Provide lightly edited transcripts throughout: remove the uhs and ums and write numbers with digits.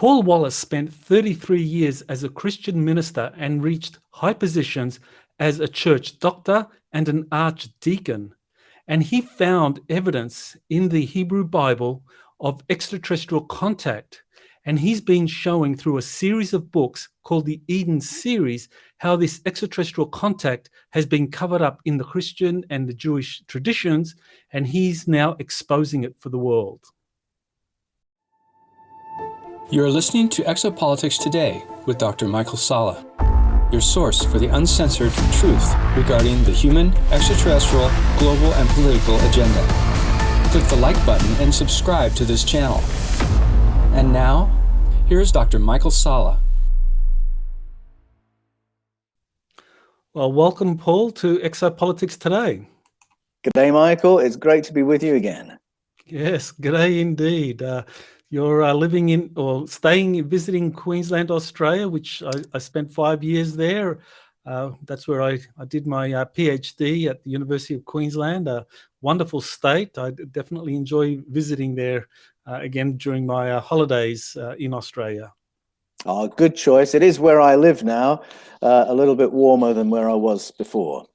Paul Wallis spent 33 years as a Christian minister and reached high positions as a church doctor and an archdeacon. And he found evidence in the Hebrew Bible of extraterrestrial contact. And he's been showing through a series of books called the Eden series how this extraterrestrial contact has been covered up in the Christian and the Jewish traditions, and he's now exposing it for the world. You're listening to Exopolitics Today with Dr. Michael Salla, your source for the uncensored truth regarding the human, extraterrestrial, global, and political agenda. Click the like button and subscribe to this channel. And now, here's Dr. Michael Salla. Well, welcome, Paul, to Exopolitics Today. G'day, Michael. It's great to be with you again. Yes, g'day indeed. You're living in or visiting Queensland, Australia, which I spent 5 years there. That's where I did my PhD at the University of Queensland, a wonderful state. I definitely enjoy visiting there again during my holidays in Australia. Oh, good choice. It is where I live now, a little bit warmer than where I was before.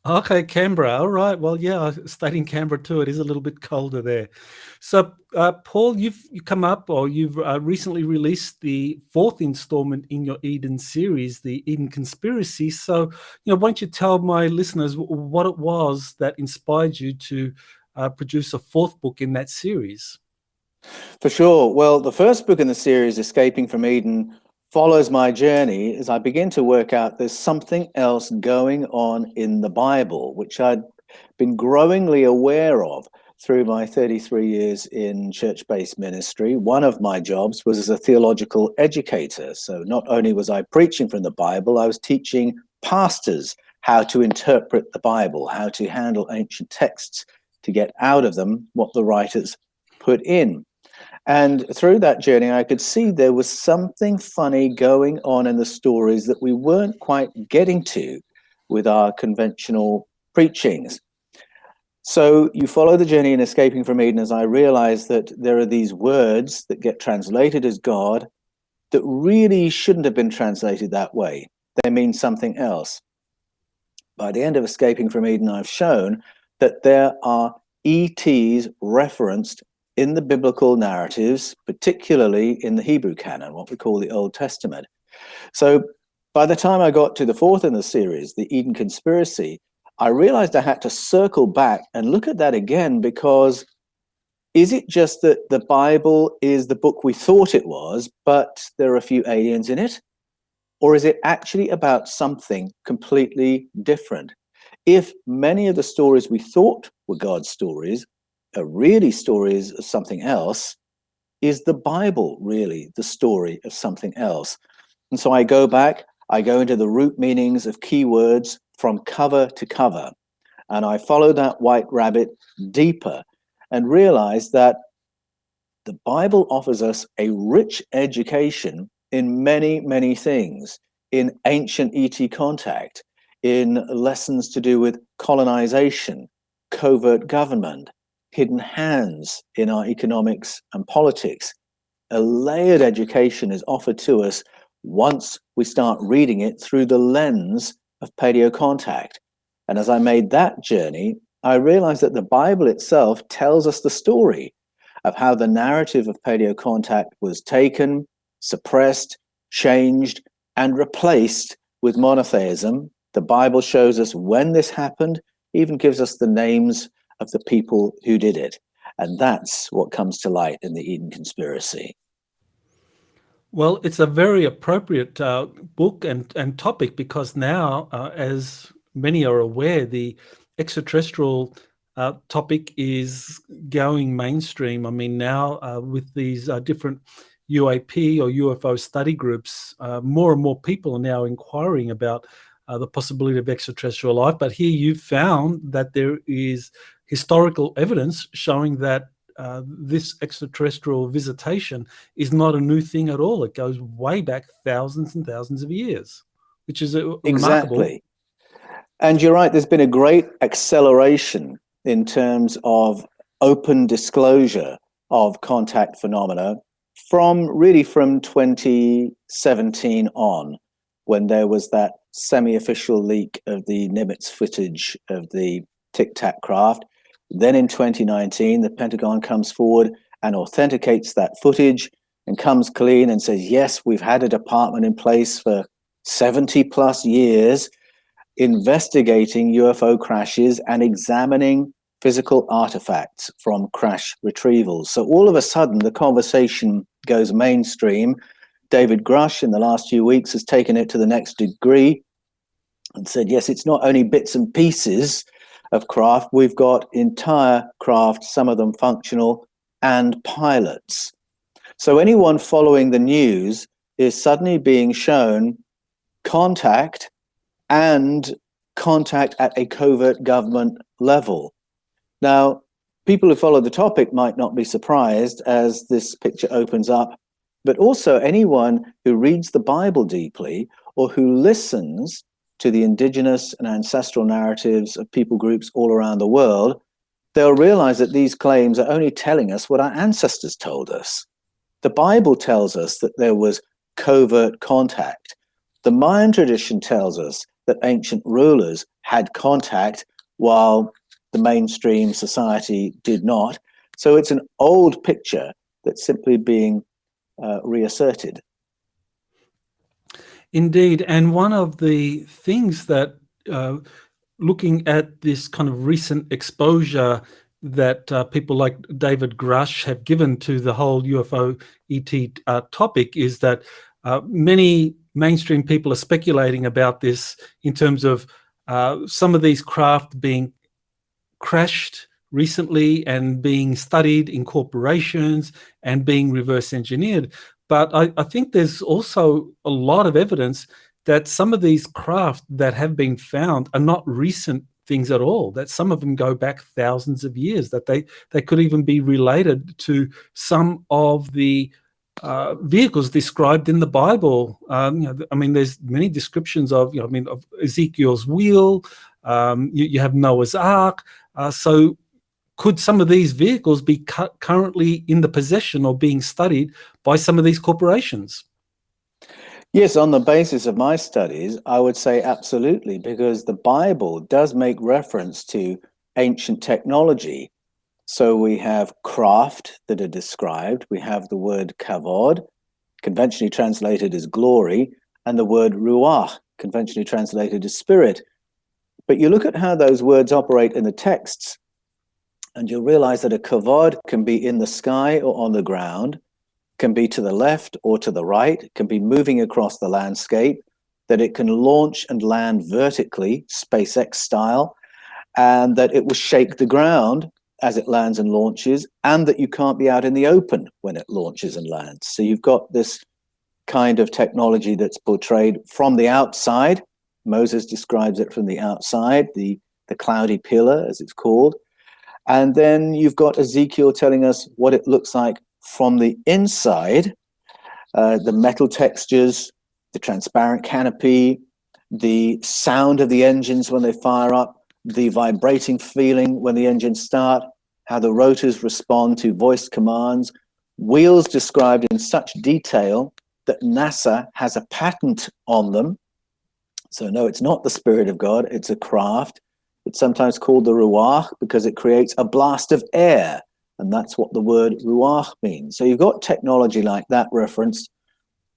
Okay, Canberra. All right. Well, yeah, I stayed in Canberra too. It is a little bit colder there. So, Paul, you've recently released the fourth installment in your Eden series, the Eden Conspiracy. So, why don't you tell my listeners what it was that inspired you to produce a fourth book in that series? For sure. Well, the first book in the series, Escaping from Eden, follows my journey as I begin to work out there's something else going on in the Bible, which I'd been growingly aware of through my 33 years in church-based ministry. One of my jobs was as a theological educator. So not only was I preaching from the Bible, I was teaching pastors how to interpret the Bible, how to handle ancient texts to get out of them what the writers put in. And through that journey, I could see there was something funny going on in the stories that we weren't quite getting to with our conventional preachings. So you follow the journey in Escaping from Eden as I realized that there are these words that get translated as God that really shouldn't have been translated that way. They mean something else. By the end of Escaping from Eden, I've shown that there are ETs referenced in the biblical narratives, particularly in the Hebrew canon, what we call the Old Testament. So by the time I got to the fourth in the series, the Eden Conspiracy, I realized I had to circle back and look at that again, because is it just that the Bible is the book we thought it was, but there are a few aliens in it? Or is it actually about something completely different? If many of the stories we thought were God's stories are really stories of something else, is the Bible really the story of something else? And so I go back, I go into the root meanings of key words from cover to cover, and I follow that white rabbit deeper and realize that the Bible offers us a rich education in many, many things, in ancient ET contact, in lessons to do with colonization, covert government, hidden hands in our economics and politics. A layered education is offered to us once we start reading it through the lens of paleocontact. And as I made that journey, I realized that the Bible itself tells us the story of how the narrative of paleocontact was taken, suppressed, changed, and replaced with monotheism. The Bible shows us when this happened, even gives us the names of the people who did it. And that's what comes to light in the Eden Conspiracy. Well, it's a very appropriate book and topic, because now, as many are aware, the extraterrestrial topic is going mainstream. I mean, now with these different UAP or UFO study groups, more and more people are now inquiring about the possibility of extraterrestrial life. But here you've found that there is historical evidence showing that this extraterrestrial visitation is not a new thing at all. It goes way back thousands and thousands of years, which is remarkable. Exactly. And you're right, there's been a great acceleration in terms of open disclosure of contact phenomena from 2017 on, when there was that semi-official leak of the Nimitz footage of the Tic Tac craft. Then in 2019, the Pentagon comes forward and authenticates that footage and comes clean and says, yes, we've had a department in place for 70 plus years investigating UFO crashes and examining physical artifacts from crash retrievals. So all of a sudden, the conversation goes mainstream. David Grush in the last few weeks has taken it to the next degree and said, yes, it's not only bits and pieces of craft, we've got entire craft, some of them functional, and pilots. So anyone following the news is suddenly being shown contact and contact at a covert government level. Now, people who follow the topic might not be surprised as this picture opens up, but also anyone who reads the Bible deeply or who listens to the indigenous and ancestral narratives of people groups all around the world, they'll realize that these claims are only telling us what our ancestors told us. The Bible tells us that there was covert contact. The Mayan tradition tells us that ancient rulers had contact while the mainstream society did not. So it's an old picture that's simply being reasserted. Indeed. And one of the things that looking at this kind of recent exposure that people like David Grush have given to the whole UFO ET topic is that many mainstream people are speculating about this in terms of some of these craft being crashed recently and being studied in corporations and being reverse engineered. But I think there's also a lot of evidence that some of these craft that have been found are not recent things at all, that some of them go back thousands of years, that they could even be related to some of the vehicles described in the Bible. I mean, there's many descriptions of, of Ezekiel's wheel. You have Noah's Ark. So could some of these vehicles be currently in the possession or being studied by some of these corporations? Yes, on the basis of my studies, I would say absolutely, because the Bible does make reference to ancient technology. So we have craft that are described. We have the word kavod, conventionally translated as glory, and the word ruach, conventionally translated as spirit. But you look at how those words operate in the texts, and you'll realize that a kavod can be in the sky or on the ground, can be to the left or to the right, can be moving across the landscape, that it can launch and land vertically, SpaceX style, and that it will shake the ground as it lands and launches, and that you can't be out in the open when it launches and lands. So you've got this kind of technology that's portrayed from the outside. Moses describes it from the outside, the cloudy pillar, as it's called. And then you've got Ezekiel telling us what it looks like from the inside, the metal textures, the transparent canopy, the sound of the engines when they fire up, the vibrating feeling when the engines start, how the rotors respond to voice commands, wheels described in such detail that NASA has a patent on them. So no, it's not the Spirit of God, it's a craft. It's sometimes called the ruach because it creates a blast of air, and that's what the word ruach means. So you've got technology like that referenced.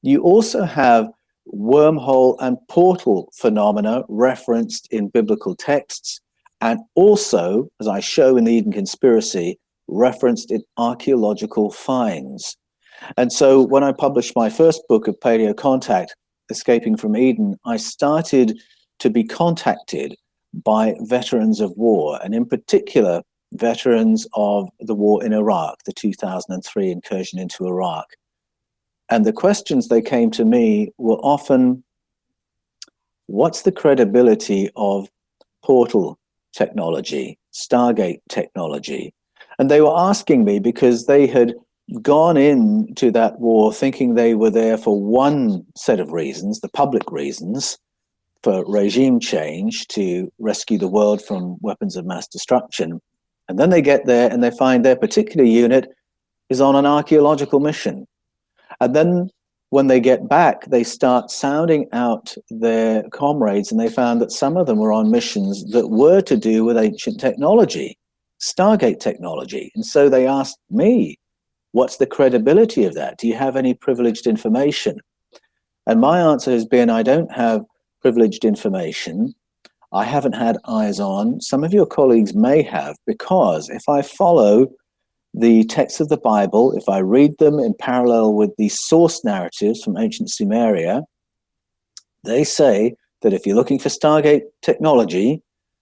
You also have wormhole and portal phenomena referenced in biblical texts, and also, as I show in the Eden Conspiracy, referenced in archaeological finds. And so when I published my first book of Paleo Contact, Escaping from Eden, I started to be contacted by veterans of war, and in particular, veterans of the war in Iraq, the 2003 incursion into Iraq. And the questions they came to me were often, what's the credibility of portal technology, Stargate technology? And they were asking me because they had gone into that war thinking they were there for one set of reasons, the public reasons, for regime change, to rescue the world from weapons of mass destruction. And then they get there and they find their particular unit is on an archaeological mission. And then when they get back, they start sounding out their comrades, and they found that some of them were on missions that were to do with ancient technology, Stargate technology. And so they asked me, what's the credibility of that? Do you have any privileged information? And my answer has been, I don't have privileged information. I haven't had eyes on. Some of your colleagues may have, because if I follow the texts of the Bible, if I read them in parallel with the source narratives from ancient Sumeria, they say that if you're looking for Stargate technology,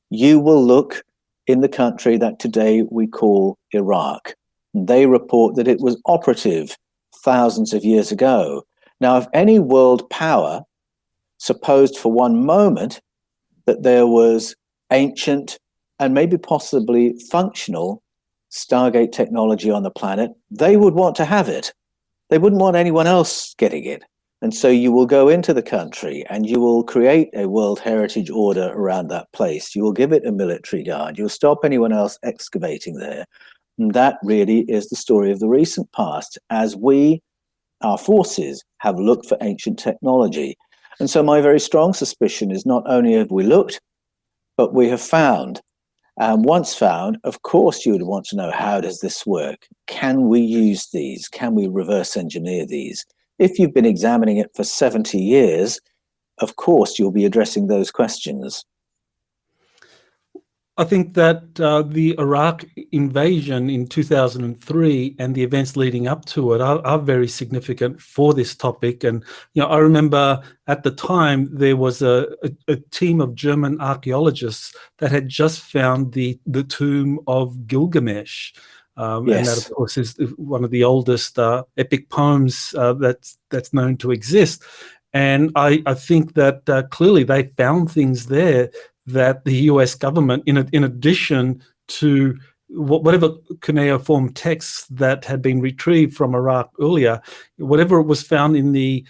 you will look in the country that today we call Iraq. They report that it was operative thousands of years ago. Now, if any world power supposed for one moment that there was ancient and maybe possibly functional Stargate technology on the planet, they would want to have it. They wouldn't want anyone else getting it. And so you will go into the country and you will create a World Heritage Order around that place. You will give it a military guard. You'll stop anyone else excavating there. And that really is the story of the recent past, as our forces, have looked for ancient technology. And so my very strong suspicion is not only have we looked, but we have found. And once found, of course, you would want to know, how does this work? Can we use these? Can we reverse engineer these? If you've been examining it for 70 years, of course, you'll be addressing those questions. I think that the Iraq invasion in 2003 and the events leading up to it are very significant for this topic. And I remember at the time there was a team of German archaeologists that had just found the tomb of Gilgamesh. Yes. And that, of course, is one of the oldest epic poems that's known to exist. And I think that clearly they found things there that the US government, in addition to whatever cuneiform texts that had been retrieved from Iraq earlier, whatever was found in the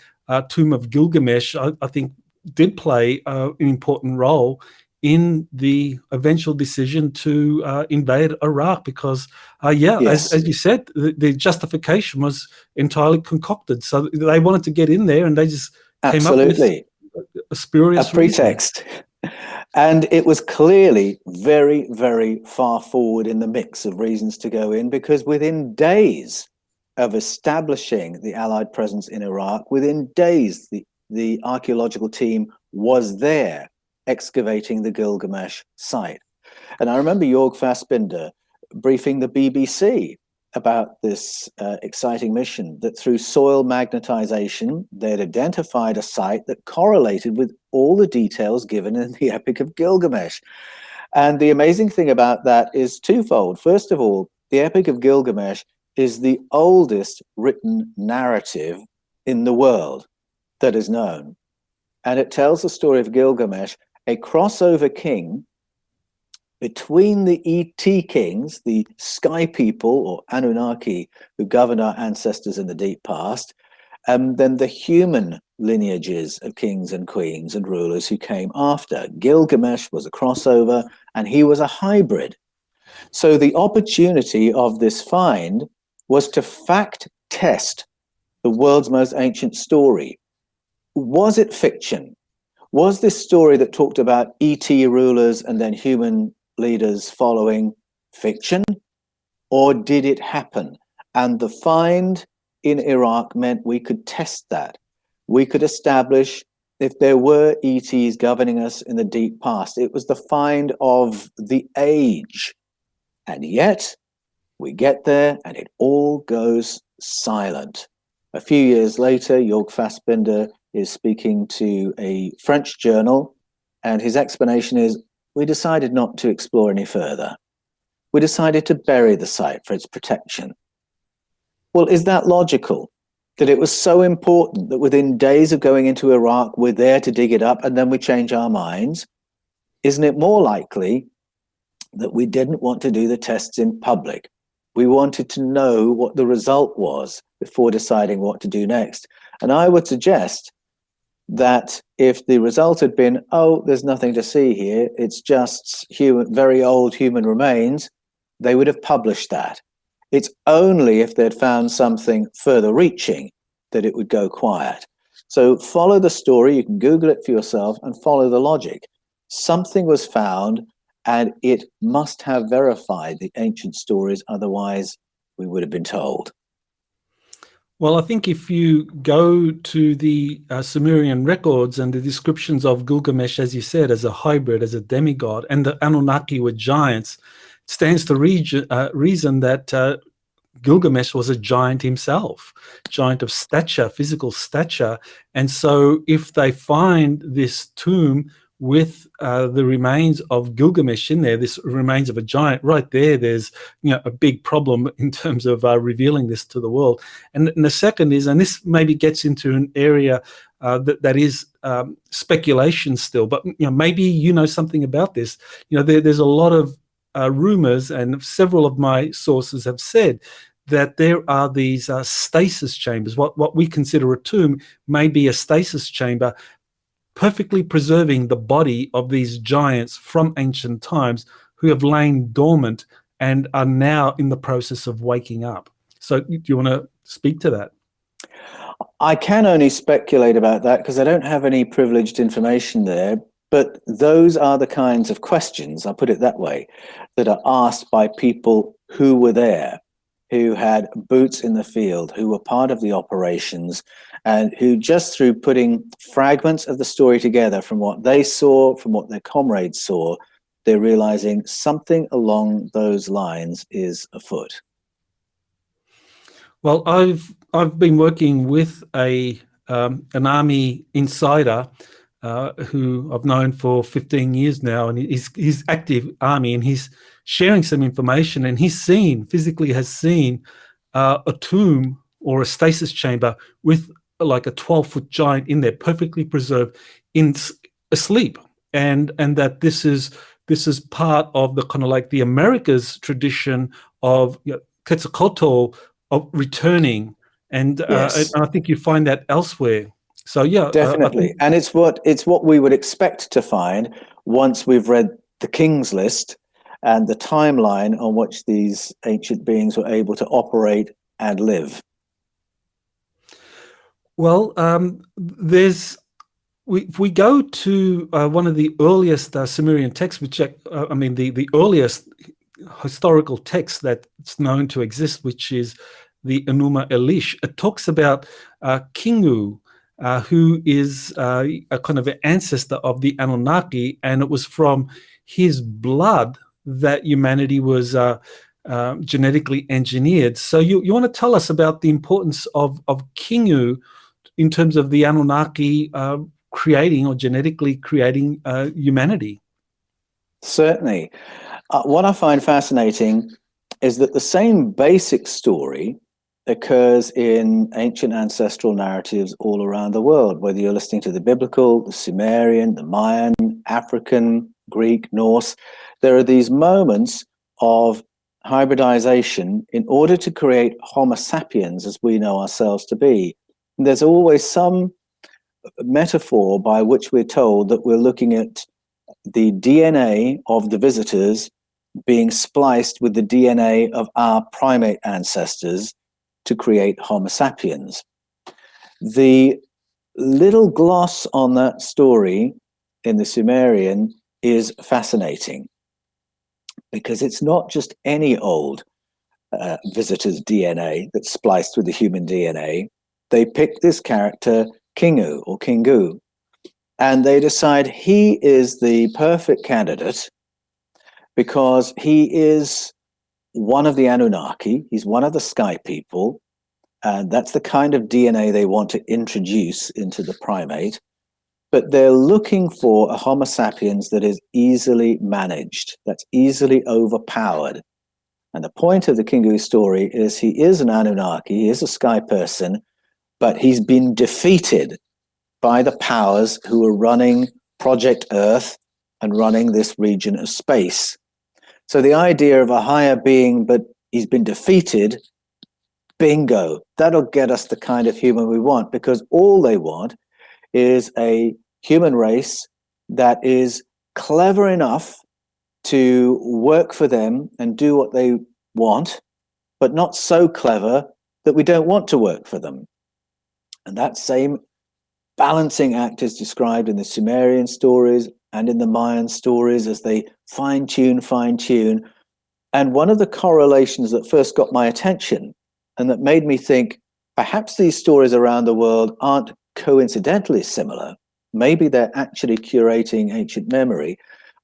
tomb of Gilgamesh, I think did play an important role in the eventual decision to invade Iraq, because, yes, as you said, the justification was entirely concocted. So they wanted to get in there, and they just came up with a spurious pretext. And it was clearly very, very far forward in the mix of reasons to go in, because within days of establishing the Allied presence in Iraq, within days, the archaeological team was there excavating the Gilgamesh site. And I remember Jörg Fassbinder briefing the BBC about this exciting mission, that through soil magnetization, they'd identified a site that correlated with all the details given in the Epic of Gilgamesh. And the amazing thing about that is twofold. First of all, the Epic of Gilgamesh is the oldest written narrative in the world that is known. And it tells the story of Gilgamesh, a crossover king between the ET kings, the sky people or Anunnaki who governed our ancestors in the deep past, and then the human lineages of kings and queens and rulers who came after. Gilgamesh was a crossover, and he was a hybrid. So the opportunity of this find was to fact test the world's most ancient story. Was it fiction? Was this story that talked about ET rulers and then human leaders following fiction, or did it happen? And the find in Iraq meant we could test that. We could establish if there were ETs governing us in the deep past. It was the find of the age. And yet we get there and it all goes silent. A few years later, Jörg Fassbinder is speaking to a French journal, and his explanation is, we decided not to explore any further. We decided to bury the site for its protection. Well, is that logical? That it was so important that within days of going into Iraq, we're there to dig it up and then we change our minds? Isn't it more likely that we didn't want to do the tests in public? We wanted to know what the result was before deciding what to do next. And I would suggest that if the result had been, oh, there's nothing to see here, it's just very old human remains, they would have published that. It's only if they'd found something further reaching that it would go quiet. So follow the story. You can Google it for yourself and follow the logic. Something was found, and it must have verified the ancient stories. Otherwise, we would have been told. Well, I think if you go to the Sumerian records and the descriptions of Gilgamesh, as you said, as a hybrid, as a demigod, and the Anunnaki were giants, it stands to reason that Gilgamesh was a giant himself, giant of stature, physical stature. And so if they find this tomb with the remains of Gilgamesh in there, this remains of a giant, right there's a big problem in terms of revealing this to the world. And the second is, and this maybe gets into an area that is speculation still, but maybe you know something about this. There's a lot of rumors, and several of my sources have said that there are these stasis chambers. What we consider a tomb may be a stasis chamber, perfectly preserving the body of these giants from ancient times who have lain dormant and are now in the process of waking up. So do you want to speak to that? I can only speculate about that because I don't have any privileged information there. But those are the kinds of questions, I'll put it that way, that are asked by people who were there, who had boots in the field, who were part of the operations, and who just through putting fragments of the story together from what they saw, from what their comrades saw, they're realizing something along those lines is afoot. Well, I've been working with an army insider who I've known for 15 years now, and he's active army, and he's sharing some information, and he's physically has seen a tomb or a stasis chamber with like a 12-foot giant in there, perfectly preserved, asleep, and that this is part of the kind of like the Americas tradition of Quetzalcoatl of returning, and Yes. I think you find that elsewhere. So yeah, Definitely. And it's what we would expect to find once we've read the King's List and the timeline on which these ancient beings were able to operate and live. Well, if we go to one of the earliest Sumerian texts, which the earliest historical text that's known to exist, which is the Enuma Elish, it talks about Kingu, who is a kind of an ancestor of the Anunnaki, and it was from his blood that humanity was genetically engineered. So you want to tell us about the importance of Kingu in terms of the Anunnaki creating or genetically creating humanity? Certainly. What I find fascinating is that the same basic story occurs in ancient ancestral narratives all around the world, whether you're listening to the biblical, the Sumerian, the Mayan, African, Greek, Norse. There are these moments of hybridization in order to create Homo sapiens as we know ourselves to be. And there's always some metaphor by which we're told that we're looking at the DNA of the visitors being spliced with the DNA of our primate ancestors to create Homo sapiens. The little gloss on that story in the Sumerian is fascinating because it's not just any old visitor's DNA that's spliced with the human DNA. They pick this character Kingu or Kingu, and they decide he is the perfect candidate because he is one of the Anunnaki, he's one of the sky people, and that's the kind of DNA they want to introduce into the primate. But they're looking for a Homo sapiens that is easily managed, that's easily overpowered. And the point of the Kingu story is he is an Anunnaki, he is a sky person, but he's been defeated by the powers who are running Project Earth and running this region of space. So the idea of a higher being, but he's been defeated, bingo, that'll get us the kind of human we want, because all they want is a human race that is clever enough to work for them and do what they want, but not so clever that we don't want to work for them. And that same balancing act is described in the Sumerian stories and in the Mayan stories as they fine-tune. And one of the correlations that first got my attention and that made me think perhaps these stories around the world aren't coincidentally similar. Maybe they're actually curating ancient memory.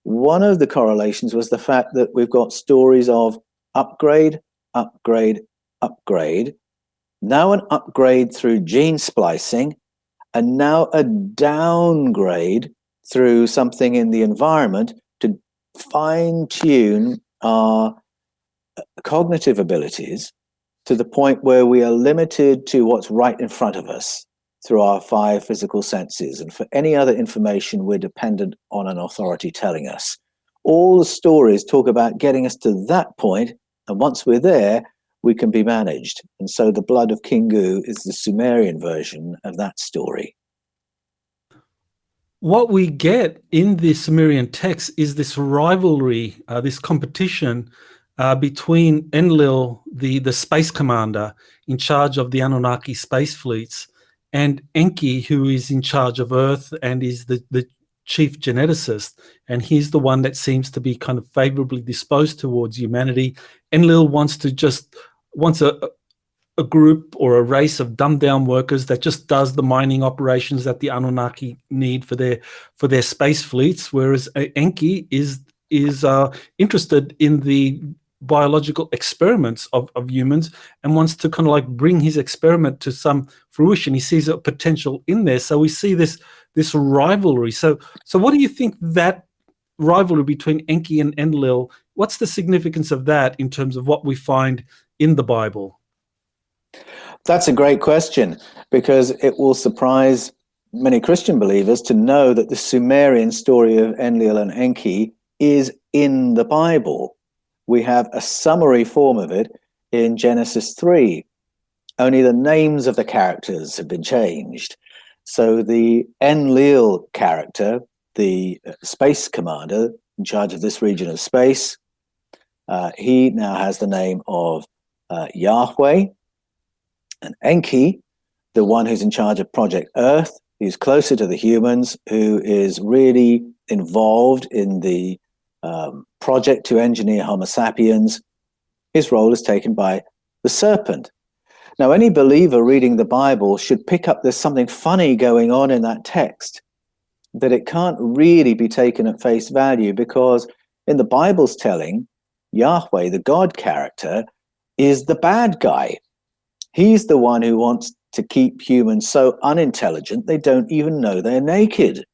One of the correlations was the fact that we've got stories of upgrade, upgrade, upgrade, now an upgrade through gene splicing, and now a downgrade through something in the environment to fine-tune our cognitive abilities to the point where we are limited to what's right in front of us through our 5 physical senses. And for any other information, we're dependent on an authority telling us. All the stories talk about getting us to that point, and once we're there, we can be managed. And so the blood of Kingu is the Sumerian version of that story. What we get in the Sumerian text is this rivalry, this competition between Enlil, the space commander in charge of the Anunnaki space fleets, and Enki, who is in charge of Earth and is the chief geneticist. And he's the one that seems to be kind of favorably disposed towards humanity. Enlil wants a group or a race of dumbed down workers that just does the mining operations that the Anunnaki need for their space fleets, whereas Enki is interested in the biological experiments of humans and wants to kind of like bring his experiment to some fruition. He sees a potential in there. So we see this rivalry. So what do you think that rivalry between Enki and Enlil, what's the significance of that in terms of what we find in the Bible? That's a great question, because it will surprise many Christian believers to know that the Sumerian story of Enlil and Enki is in the Bible. We have a summary form of it in Genesis 3. Only the names of the characters have been changed. So the Enlil character, the space commander in charge of this region of space, he now has the name of Yahweh. And Enki, the one who's in charge of Project Earth, who's closer to the humans, who is really involved in the project to engineer Homo sapiens, his role is taken by the serpent. Now, any believer reading the Bible should pick up there's something funny going on in that text, that it can't really be taken at face value, because in the Bible's telling, Yahweh, the God character, is the bad guy. He's the one who wants to keep humans so unintelligent they don't even know they're naked.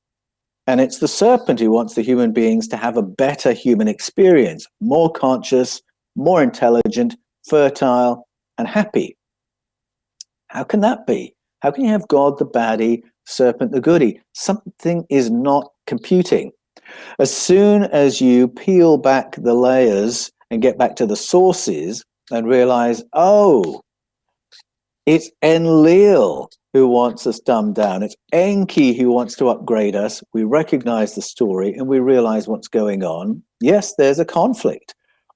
And it's the serpent who wants the human beings to have a better human experience, more conscious, more intelligent, fertile, and happy. How can that be? How can you have God the baddie, serpent the goodie? Something is not computing. As soon as you peel back the layers and get back to the sources and realize, oh, it's Enlil who wants us dumbed down. It's Enki who wants to upgrade us. We recognize the story and we realize what's going on. Yes, there's a conflict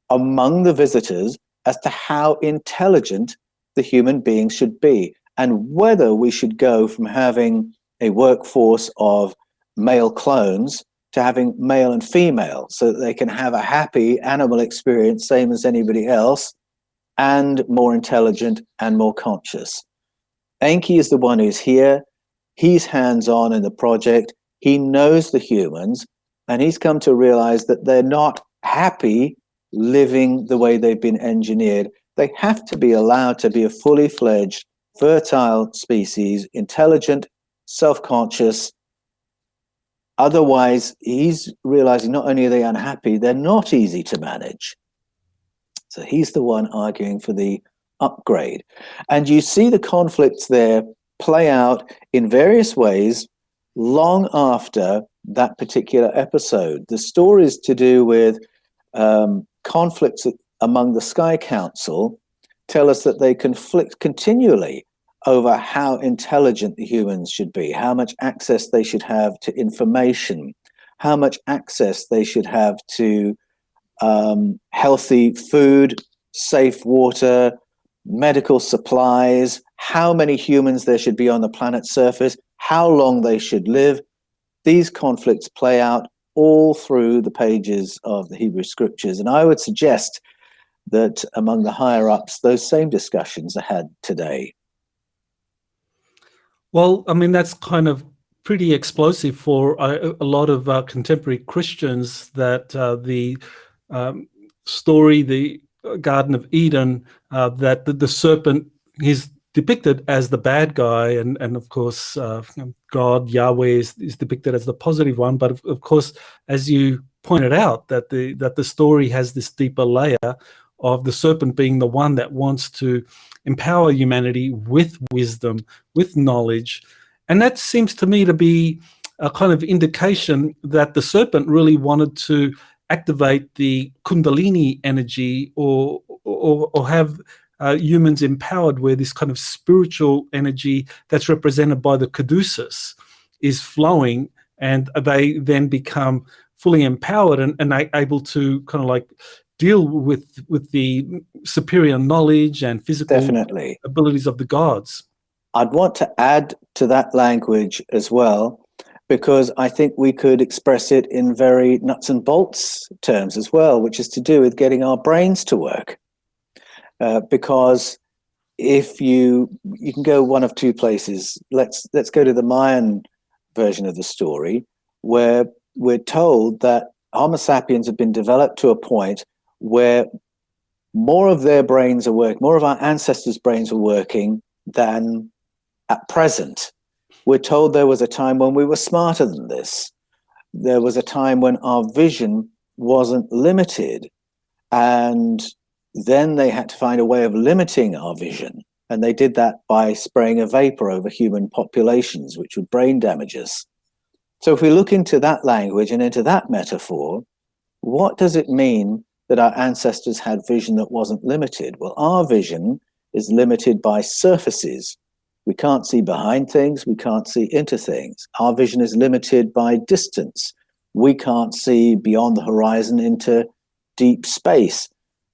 among the visitors as to how intelligent the human beings should be, and whether we should go from having a workforce of male clones to having male and female, so that they can have a happy animal experience, same as anybody else, and more intelligent and more conscious. Enki is the one who's here. He's hands-on in the project. He knows the humans, and he's come to realize that they're not happy living the way they've been engineered. They have to be allowed to be a fully fledged, fertile species, intelligent, self-conscious. Otherwise, he's realizing not only are they unhappy, they're not easy to manage. So he's the one arguing for the upgrade. And you see the conflicts there play out in various ways long after that particular episode. The stories to do with conflicts among the Sky Council tell us that they conflict continually over how intelligent the humans should be, how much access they should have to information, how much access they should have to healthy food, safe water, medical supplies, how many humans there should be on the planet's surface, how long they should live. These conflicts play out all through the pages of the Hebrew Scriptures. And I would suggest that among the higher-ups, those same discussions are had today. Well, I mean, that's kind of pretty explosive for a lot of contemporary Christians, that the story, the Garden of Eden, that the serpent is depicted as the bad guy, and of course God, Yahweh, is depicted as the positive one. But of course, as you pointed out, that the story has this deeper layer of the serpent being the one that wants to empower humanity with wisdom, with knowledge. And that seems to me to be a kind of indication that the serpent really wanted to activate the Kundalini energy, or have humans empowered, where this kind of spiritual energy that's represented by the caduceus is flowing, and they then become fully empowered and able to kind of like deal with the superior knowledge and physical Definitely abilities of the gods. I'd want to add to that language as well, because I think we could express it in very nuts and bolts terms as well, which is to do with getting our brains to work. Because if you can go one of two places. Let's go to the Mayan version of the story, where we're told that Homo sapiens have been developed to a point where more of their brains are working, more of our ancestors' brains are working than at present. We're told there was a time when we were smarter than this. There was a time when our vision wasn't limited, and then they had to find a way of limiting our vision. And they did that by spraying a vapor over human populations, which would brain damage us. So if we look into that language and into that metaphor, what does it mean that our ancestors had vision that wasn't limited? Well, our vision is limited by surfaces. We can't see behind things. We can't see into things. Our vision is limited by distance. We can't see beyond the horizon into deep space.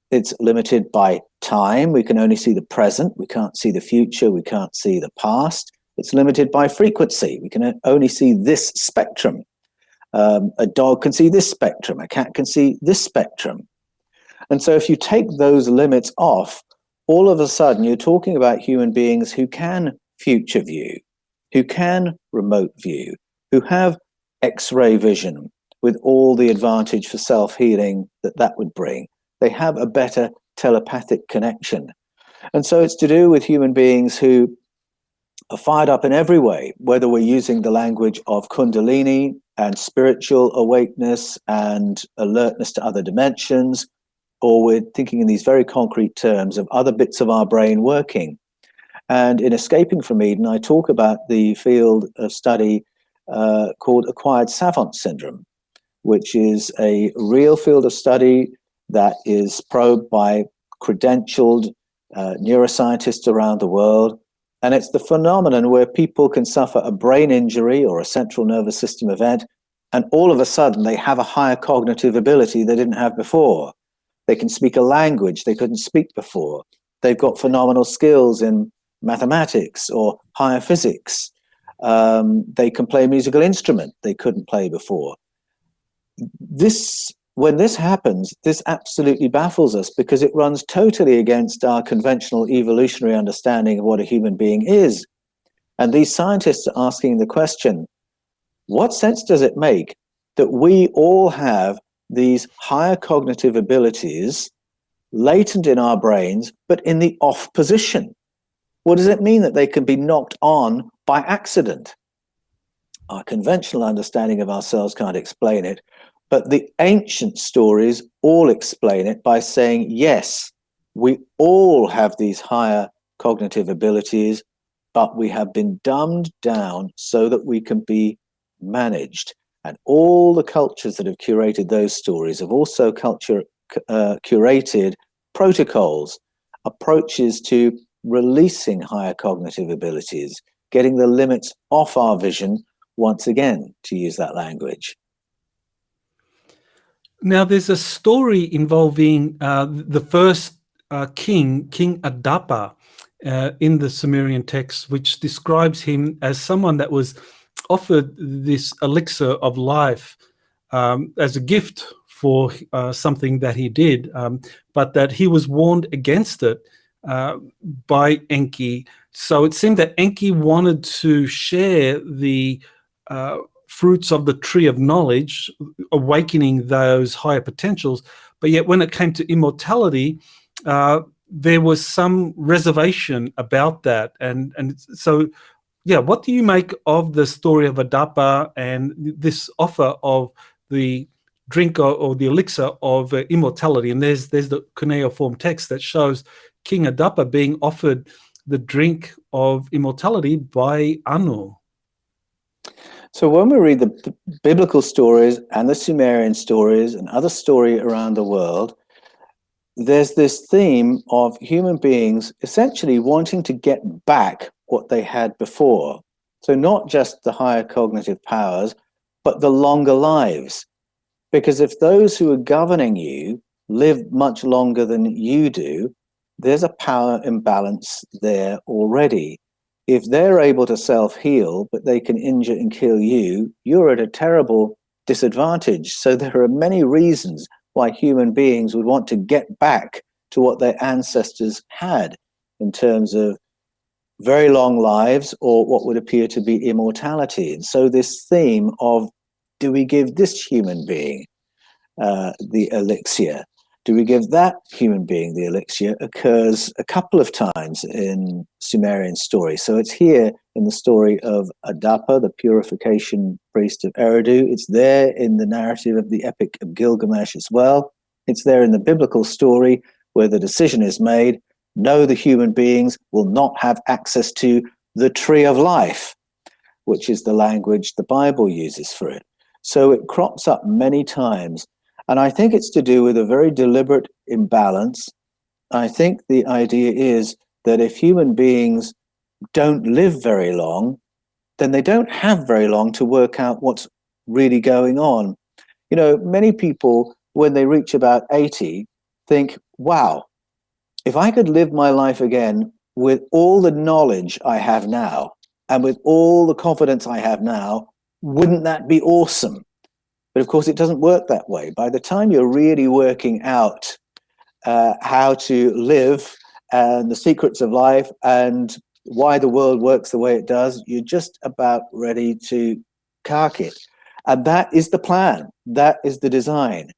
It's limited by time. We can only see the present. We can't see the future. We can't see the past. It's limited by frequency. We can only see this spectrum. A dog can see this spectrum. A cat can see this spectrum. And so if you take those limits off, all of a sudden you're talking about human beings who can future view, who can remote view, who have X-ray vision with all the advantage for self-healing that would bring. They have a better telepathic connection. And so it's to do with human beings who are fired up in every way, whether we're using the language of Kundalini and spiritual awakeness and alertness to other dimensions, or we're thinking in these very concrete terms of other bits of our brain working. And in Escaping from Eden, I talk about the field of study called acquired savant syndrome, which is a real field of study that is probed by credentialed neuroscientists around the world. And it's the phenomenon where people can suffer a brain injury or a central nervous system event, and all of a sudden they have a higher cognitive ability they didn't have before. They can speak a language they couldn't speak before. They've got phenomenal skills in mathematics or higher physics. They can play a musical instrument they couldn't play before. When this happens, this absolutely baffles us, because it runs totally against our conventional evolutionary understanding of what a human being is. And these scientists are asking the question, what sense does it make that we all have these higher cognitive abilities latent in our brains, but in the off position? What does it mean that they can be knocked on by accident? Our conventional understanding of ourselves can't explain it, but the ancient stories all explain it by saying, yes, we all have these higher cognitive abilities, but we have been dumbed down so that we can be managed. And all the cultures that have curated those stories have also curated protocols, approaches to releasing higher cognitive abilities, getting the limits off our vision, once again, to use that language. Now, there's a story involving the first king, King Adapa, in the Sumerian text, which describes him as someone that was offered this elixir of life as a gift for something that he did, but that he was warned against it by Enki. So it seemed that Enki wanted to share the fruits of the tree of knowledge, awakening those higher potentials. But yet when it came to immortality, there was some reservation about that. And so, yeah, what do you make of the story of Adapa and this offer of the drink or the elixir of immortality? And there's the cuneiform text that shows King Adapa being offered the drink of immortality by Anu. So when we read the biblical stories and the Sumerian stories and other stories around the world, there's this theme of human beings essentially wanting to get back what they had before. So not just the higher cognitive powers, but the longer lives. Because if those who are governing you live much longer than you do, there's a power imbalance there already. If they're able to self-heal, but they can injure and kill you, you're at a terrible disadvantage. So there are many reasons why human beings would want to get back to what their ancestors had in terms of very long lives or what would appear to be immortality. And so this theme of, do we give this human being the elixir? Do we give that human being the elixir? Occurs a couple of times in Sumerian story. So it's here in the story of Adapa, the purification priest of Eridu. It's there in the narrative of the Epic of Gilgamesh as well. It's there in the biblical story where the decision is made, no, the human beings will not have access to the tree of life, which is the language the Bible uses for it. So it crops up many times. And I think it's to do with a very deliberate imbalance. I think the idea is that if human beings don't live very long, then they don't have very long to work out what's really going on. You know, many people, when they reach about 80, think, wow, if I could live my life again with all the knowledge I have now and with all the confidence I have now, wouldn't that be awesome? But of course, it doesn't work that way. By the time you're really working out how to live and the secrets of life and why the world works the way it does, you're just about ready to cark it. And that is the plan. That is the design.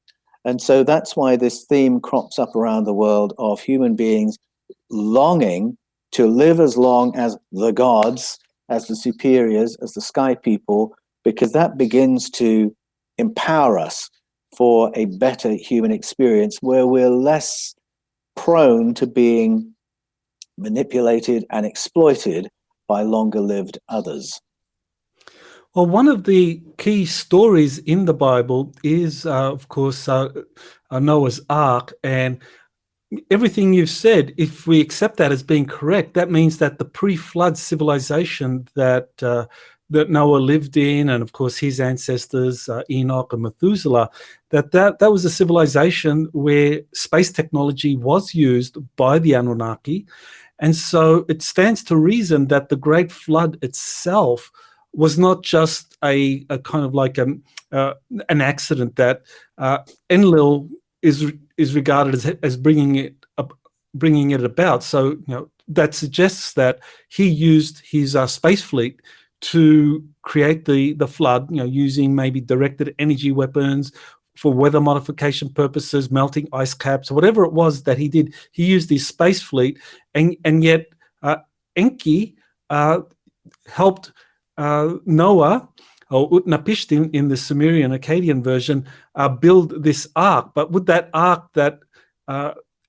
And so that's why this theme crops up around the world of human beings longing to live as long as the gods, as the superiors, as the sky people, because that begins to empower us for a better human experience where we're less prone to being manipulated and exploited by longer-lived others. Well, one of the key stories in the Bible is, of course, Noah's Ark. And everything you've said, if we accept that as being correct, that means that the pre-flood civilization that Noah lived in, and of course his ancestors, Enoch and Methuselah, that was a civilization where space technology was used by the Anunnaki. And so it stands to reason that the Great Flood itself was not just a kind of like an accident, that Enlil is regarded as bringing it about. So, you know, that suggests that he used his space fleet to create the flood, you know, using maybe directed energy weapons for weather modification purposes, melting ice caps, whatever it was that he did. He used his space fleet, and yet Enki helped Noah, or Utnapishtim in the Sumerian Akkadian version, build this ark. But would that ark that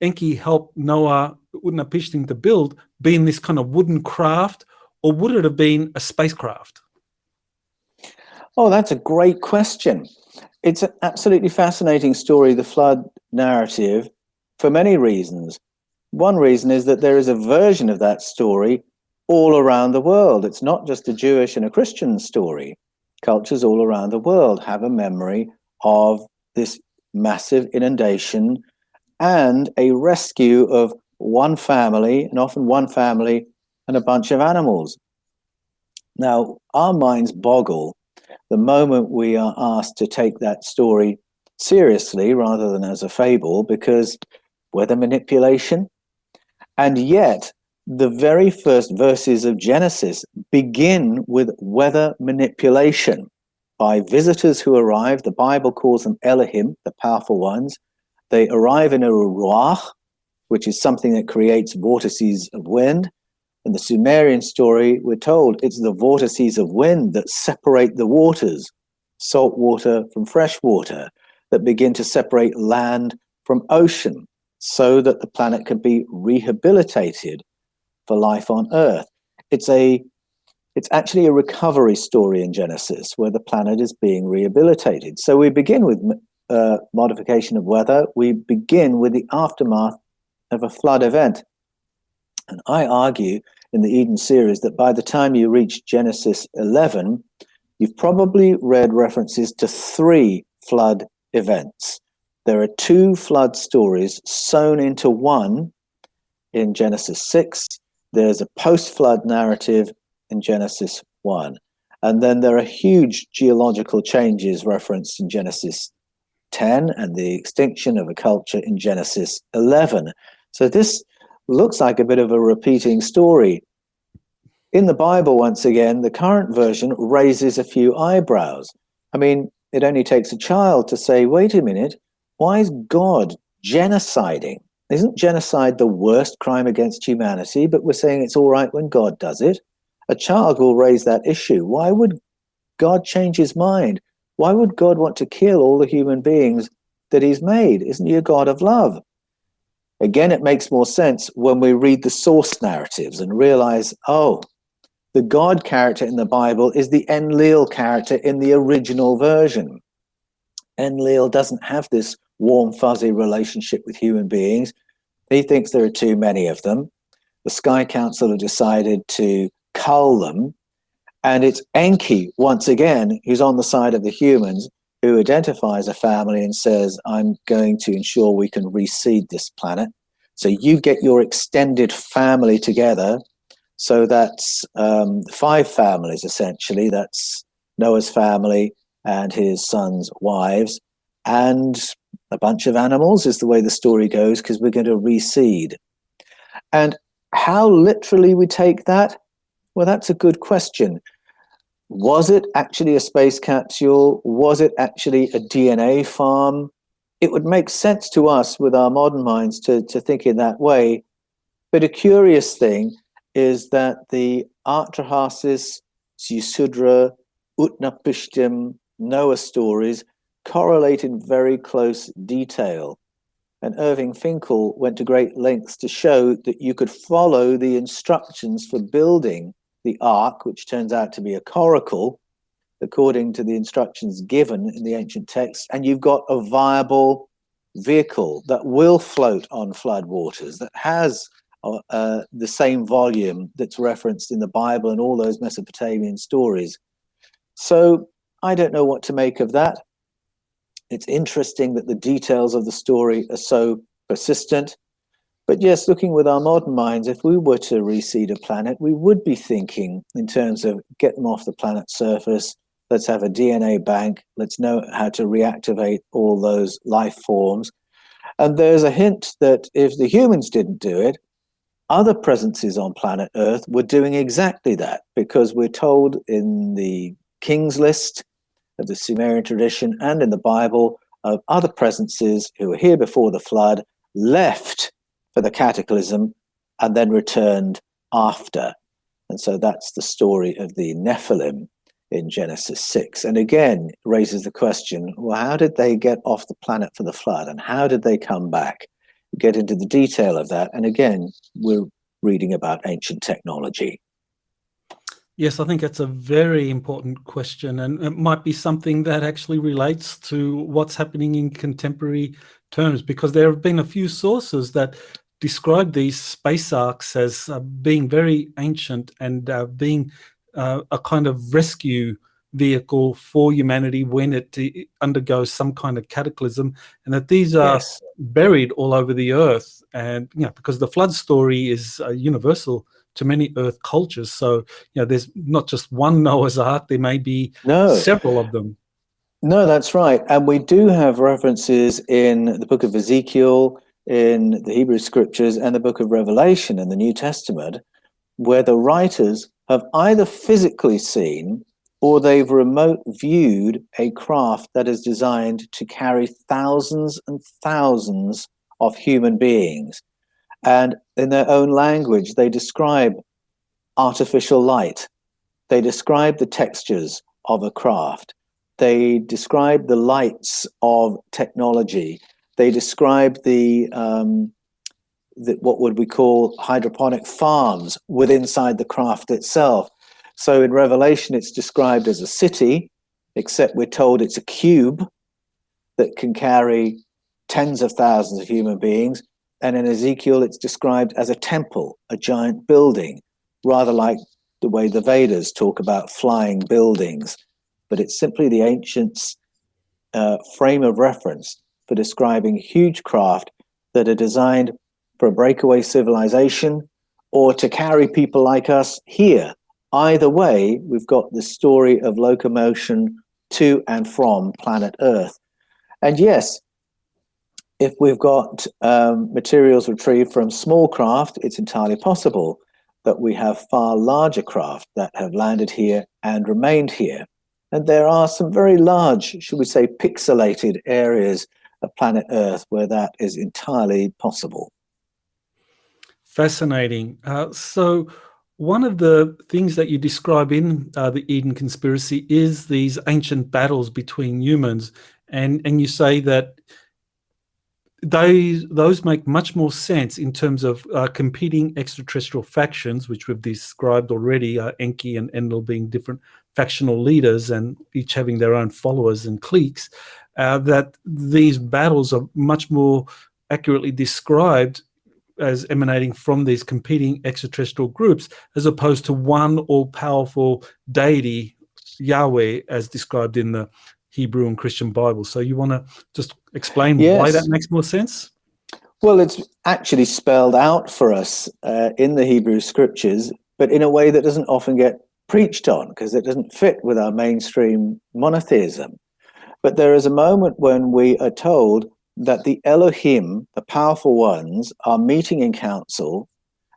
Enki helped Noah, Utnapishtim, to build be in this kind of wooden craft, or would it have been a spacecraft? Oh, that's a great question. It's an absolutely fascinating story, the flood narrative, for many reasons. One reason is that there is a version of that story all around the world. It's not just a Jewish and a Christian story. Cultures all around the world have a memory of this massive inundation and a rescue of one family, and often one family and a bunch of animals. Now, our minds boggle the moment we are asked to take that story seriously rather than as a fable, because weather manipulation. And yet, the very first verses of Genesis begin with weather manipulation by visitors who arrive. The Bible calls them Elohim, the powerful ones. They arrive in a ruach, which is something that creates vortices of wind. In the Sumerian story, we're told it's the vortices of wind that separate the waters, salt water from fresh water, that begin to separate land from ocean, so that the planet can be rehabilitated for life on Earth. It's actually a recovery story in Genesis, where the planet is being rehabilitated. So we begin with modification of weather. We begin with the aftermath of a flood event. And I argue in the Eden series that by the time you reach Genesis 11, you've probably read references to 3 flood events. There are 2 flood stories sewn into one in Genesis 6. There's a post-flood narrative in Genesis 1. And then there are huge geological changes referenced in Genesis 10 and the extinction of a culture in Genesis 11. So this looks like a bit of a repeating story. In the Bible, once again, the current version raises a few eyebrows. I mean, it only takes a child to say, wait a minute, why is God genociding? Isn't genocide the worst crime against humanity? But we're saying it's all right when God does it. A child will raise that issue. Why would God change his mind? Why would God want to kill all the human beings that he's made? Isn't he a God of love? Again, it makes more sense when we read the source narratives and realize, oh, the God character in the Bible is the Enlil character in the original version. Enlil doesn't have this warm, fuzzy relationship with human beings. He thinks there are too many of them. The Sky Council have decided to cull them. And it's Enki, once again, who's on the side of the humans, who identifies a family and says, I'm going to ensure we can reseed this planet. So you get your extended family together. So that's 5 families, essentially. That's Noah's family and his sons' wives, and a bunch of animals is the way the story goes, because we're going to reseed. And how literally we take that? Well, that's a good question. Was it actually a space capsule? Was it actually a DNA farm? It would make sense to us with our modern minds to think in that way. But a curious thing is that the Artrahasis, Yisudra, Utnapishtim, Noah stories correlate in very close detail. And Irving Finkel went to great lengths to show that you could follow the instructions for building the ark, which turns out to be a coracle, according to the instructions given in the ancient texts, and you've got a viable vehicle that will float on flood waters, that has the same volume that's referenced in the Bible and all those Mesopotamian stories. So I don't know what to make of that. It's interesting that the details of the story are so persistent. But yes, looking with our modern minds, if we were to reseed a planet, we would be thinking in terms of get them off the planet's surface, let's have a DNA bank, let's know how to reactivate all those life forms. And there's a hint that if the humans didn't do it, other presences on planet Earth were doing exactly that, because we're told in the King's List of the Sumerian tradition and in the Bible of other presences who were here before the flood, left for the cataclysm, and then returned after. And so that's the story of the Nephilim in Genesis 6. And again, raises the question, well, how did they get off the planet for the flood? And how did they come back? We get into the detail of that. And again, we're reading about ancient technology. Yes, I think that's a very important question, and it might be something that actually relates to what's happening in contemporary terms, because there have been a few sources that describe these space arcs as being very ancient and being a kind of rescue vehicle for humanity when it undergoes some kind of cataclysm, and that these are Yes. buried all over the earth. And because the flood story is universal to many earth cultures, so there's not just one Noah's Ark, there may be several of them. No, that's right. And we do have references in the book of Ezekiel, in the Hebrew scriptures, and the book of Revelation in the New Testament, where the writers have either physically seen or they've remote viewed a craft that is designed to carry thousands and thousands of human beings. And in their own language, they describe artificial light. They describe the textures of a craft. They describe the lights of technology. They describe the what would we call hydroponic farms inside the craft itself. So in Revelation, it's described as a city, except we're told it's a cube that can carry tens of thousands of human beings. And in Ezekiel, it's described as a temple, a giant building, rather like the way the Vedas talk about flying buildings. But it's simply the ancients' frame of reference for describing huge craft that are designed for a breakaway civilization or to carry people like us here. Either way, we've got the story of locomotion to and from planet Earth. And yes, if we've got materials retrieved from small craft, it's entirely possible that we have far larger craft that have landed here and remained here. And there are some very large, should we say, pixelated areas of planet Earth where that is entirely possible. Fascinating. So one of the things that you describe in the Eden Conspiracy is these ancient battles between humans, and you say that those make much more sense in terms of competing extraterrestrial factions, which we've described already, Enki and Enlil being different factional leaders and each having their own followers and cliques, that these battles are much more accurately described as emanating from these competing extraterrestrial groups, as opposed to one all-powerful deity, Yahweh, as described in the Hebrew and Christian Bible. So you want to just explain why that makes more sense? Well, it's actually spelled out for us in the Hebrew scriptures, but in a way that doesn't often get preached on because it doesn't fit with our mainstream monotheism. But there is a moment when we are told that the Elohim, the powerful ones, are meeting in council.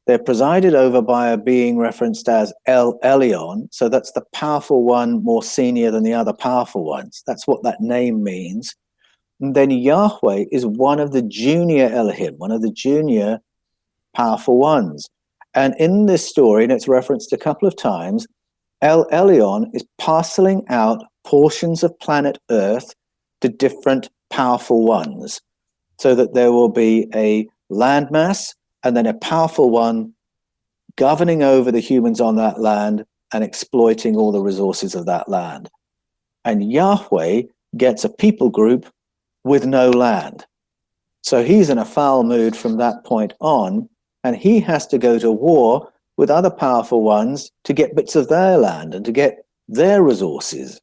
They're presided over by a being referenced as El Elyon. So that's the powerful one, more senior than the other powerful ones. That's what that name means. And then Yahweh is one of the junior Elohim, one of the junior powerful ones. And in this story, and it's referenced a couple of times, El Elyon is parceling out portions of planet Earth to different powerful ones, so that there will be a landmass and then a powerful one governing over the humans on that land and exploiting all the resources of that land. And Yahweh gets a people group with no land. So he's in a foul mood from that point on, and he has to go to war with other powerful ones to get bits of their land and to get their resources.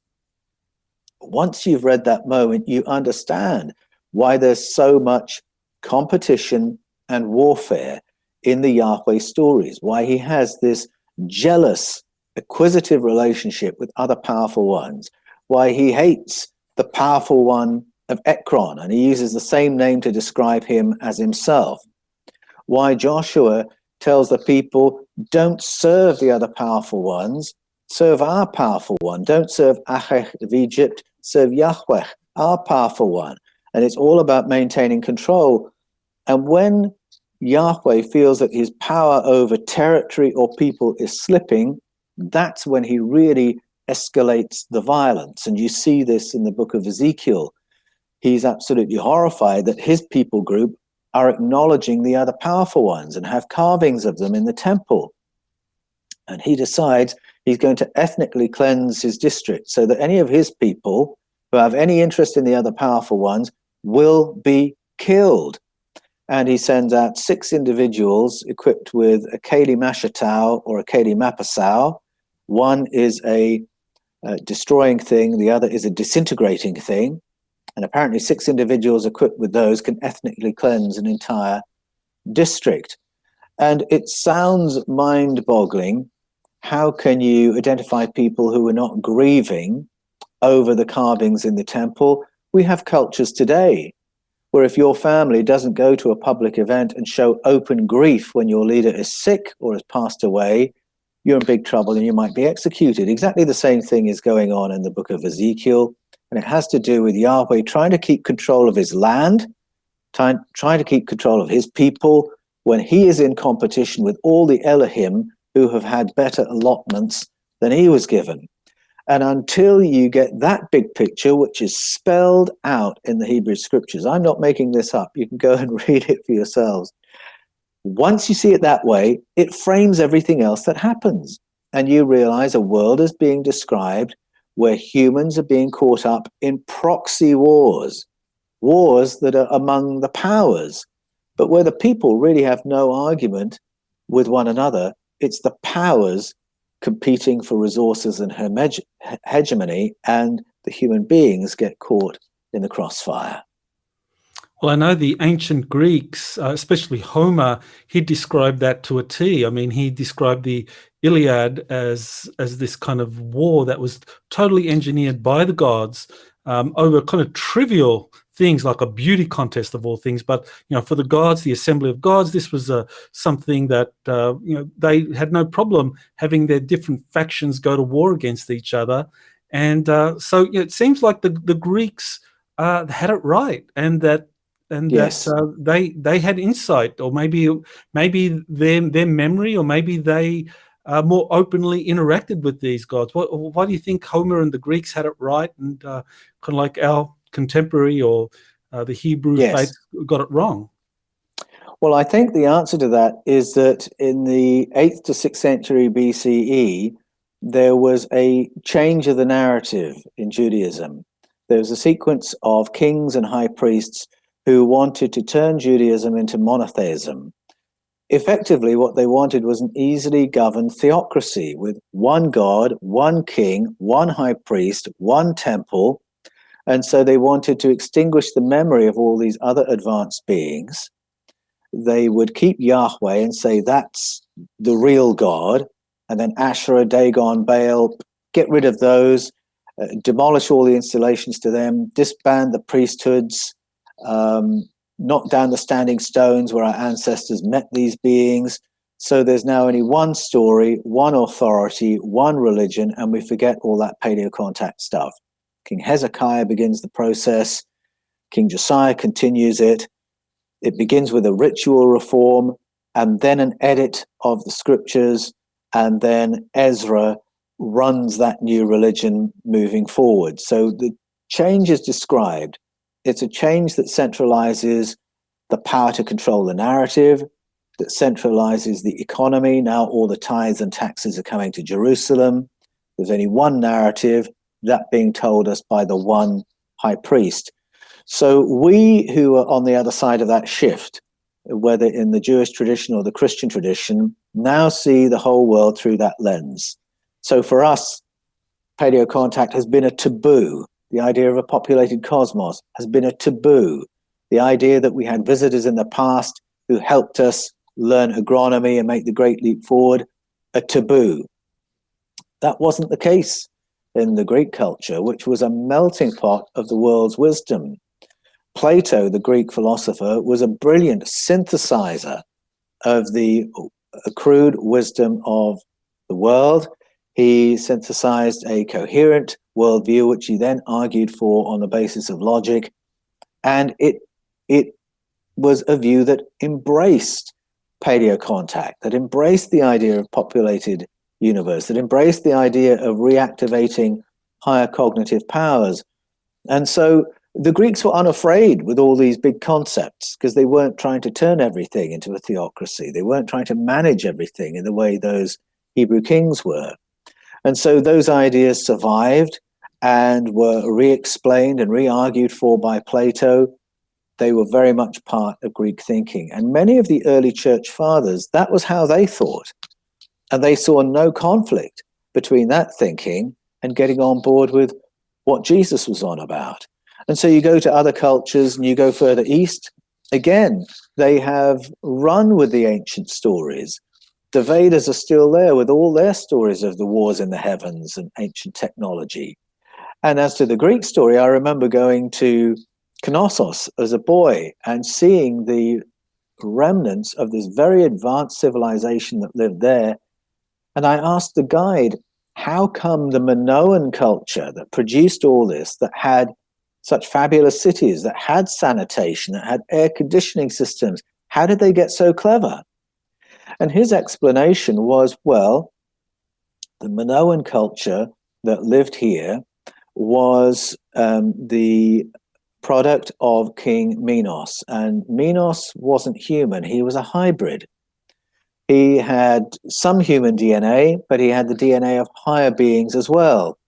Once you've read that moment, you understand why there's so much competition and warfare in the Yahweh stories, why he has this jealous, acquisitive relationship with other powerful ones, why he hates the powerful one of Ekron, and he uses the same name to describe him as himself, why Joshua tells the people, don't serve the other powerful ones, serve our powerful one. Don't serve Achech of Egypt, serve Yahweh, our powerful one. And it's all about maintaining control. And when Yahweh feels that his power over territory or people is slipping, that's when he really escalates the violence. And you see this in the book of Ezekiel. He's absolutely horrified that his people group are acknowledging the other powerful ones and have carvings of them in the temple. And he decides he's going to ethnically cleanse his district so that any of his people who have any interest in the other powerful ones will be killed. And he sends out 6 individuals equipped with a Kali Mashatau or a Kali Mapasau. One is a destroying thing, the other is a disintegrating thing. And apparently 6 individuals equipped with those can ethnically cleanse an entire district. And it sounds mind-boggling. How can you identify people who are not grieving over the carvings in the temple? We have cultures today where if your family doesn't go to a public event and show open grief when your leader is sick or has passed away, you're in big trouble and you might be executed. Exactly the same thing is going on in the book of Ezekiel, and it has to do with Yahweh trying to keep control of his land, trying to keep control of his people when he is in competition with all the Elohim who have had better allotments than he was given. And until you get that big picture, which is spelled out in the Hebrew scriptures, I'm not making this up, you can go and read it for yourselves. Once you see it that way, it frames everything else that happens. And you realize a world is being described where humans are being caught up in proxy wars, wars that are among the powers, but where the people really have no argument with one another. It's the powers competing for resources and hegemony, and the human beings get caught in the crossfire. Well, I know the ancient Greeks, especially Homer, he described that to a T. I mean, he described the Iliad as this kind of war that was totally engineered by the gods over kind of trivial things like a beauty contest of all things. But, for the gods, the assembly of gods, this was something that, they had no problem having their different factions go to war against each other. And so it seems like the Greeks had it right, and that Yes. they had insight, or maybe their memory, or maybe they more openly interacted with these gods. Why do you think Homer and the Greeks had it right, and kind of like our contemporary or the Hebrew faith got it wrong? Well, I think the answer to that is that in the 8th to 6th century BCE, there was a change of the narrative in Judaism. There was a sequence of kings and high priests who wanted to turn Judaism into monotheism. Effectively, what they wanted was an easily governed theocracy with one God, one king, one high priest, one temple. And so they wanted to extinguish the memory of all these other advanced beings. They would keep Yahweh and say that's the real God, and then Asherah, Dagon, Baal, get rid of those, demolish all the installations to them, disband the priesthoods, knock down the standing stones where our ancestors met these beings. So there's now only one story, one authority, one religion, and we forget all that paleo-contact stuff. King Hezekiah begins the process. King Josiah continues it. It begins with a ritual reform, and then an edit of the scriptures, and then Ezra runs that new religion moving forward. So the change is described. It's a change that centralizes the power to control the narrative, that centralizes the economy. Now all the tithes and taxes are coming to Jerusalem. There's only one narrative, that being told us by the one high priest. So we who are on the other side of that shift, whether in the Jewish tradition or the Christian tradition, now see the whole world through that lens. So for us, paleo-contact has been a taboo. The idea of a populated cosmos has been a taboo. The idea that we had visitors in the past who helped us learn agronomy and make the great leap forward, a taboo. That wasn't the case in the Greek culture, which was a melting pot of the world's wisdom. Plato, the Greek philosopher, was a brilliant synthesizer of the accrued wisdom of the world. He synthesized a coherent worldview, which he then argued for on the basis of logic. And it was a view that embraced paleo-contact, that embraced the idea of populated universe, that embraced the idea of reactivating higher cognitive powers. And so the Greeks were unafraid with all these big concepts because they weren't trying to turn everything into a theocracy. They weren't trying to manage everything in the way those Hebrew kings were. And so those ideas survived and were re-explained and re-argued for by Plato. They were very much part of Greek thinking. And many of the early church fathers, that was how they thought. And they saw no conflict between that thinking and getting on board with what Jesus was on about. And so you go to other cultures and you go further east, again, they have run with the ancient stories. The Vedas are still there with all their stories of the wars in the heavens and ancient technology. And as to the Greek story, I remember going to Knossos as a boy and seeing the remnants of this very advanced civilization that lived there. And I asked the guide, how come the Minoan culture that produced all this, that had such fabulous cities, that had sanitation, that had air conditioning systems, how did they get so clever? And his explanation was, well, the Minoan culture that lived here was the product of King Minos. And Minos wasn't human, he was a hybrid. He had some human DNA, but he had the DNA of higher beings as well.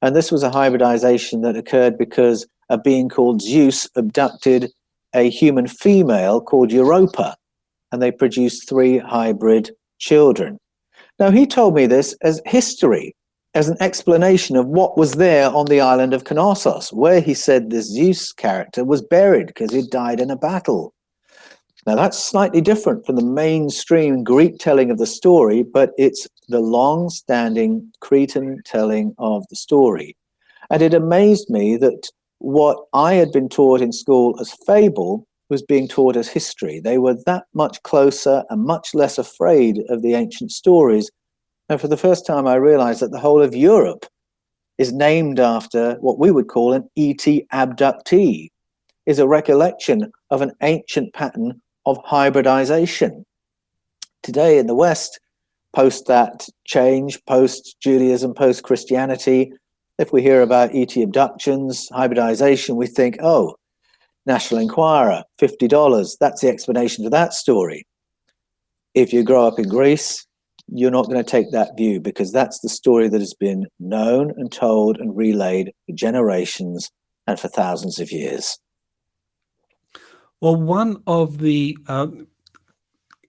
And this was a hybridization that occurred because a being called Zeus abducted a human female called Europa, and they produced 3 hybrid children. Now, he told me this as history, as an explanation of what was there on the island of Knossos, where he said this Zeus character was buried because he died in a battle. Now, that's slightly different from the mainstream Greek telling of the story, but it's the long-standing Cretan telling of the story. And it amazed me that what I had been taught in school as fable was being taught as history. They were that much closer and much less afraid of the ancient stories. And for the first time, I realized that the whole of Europe is named after what we would call an ET abductee, is a recollection of an ancient pattern of hybridization. Today in the West, post that change, post-Judaism, post-Christianity, if we hear about ET abductions, hybridization, we think, oh, National Enquirer, $50, that's the explanation for that story. If you grow up in Greece, you're not going to take that view, because that's the story that has been known and told and relayed for generations and for thousands of years. Well, one of the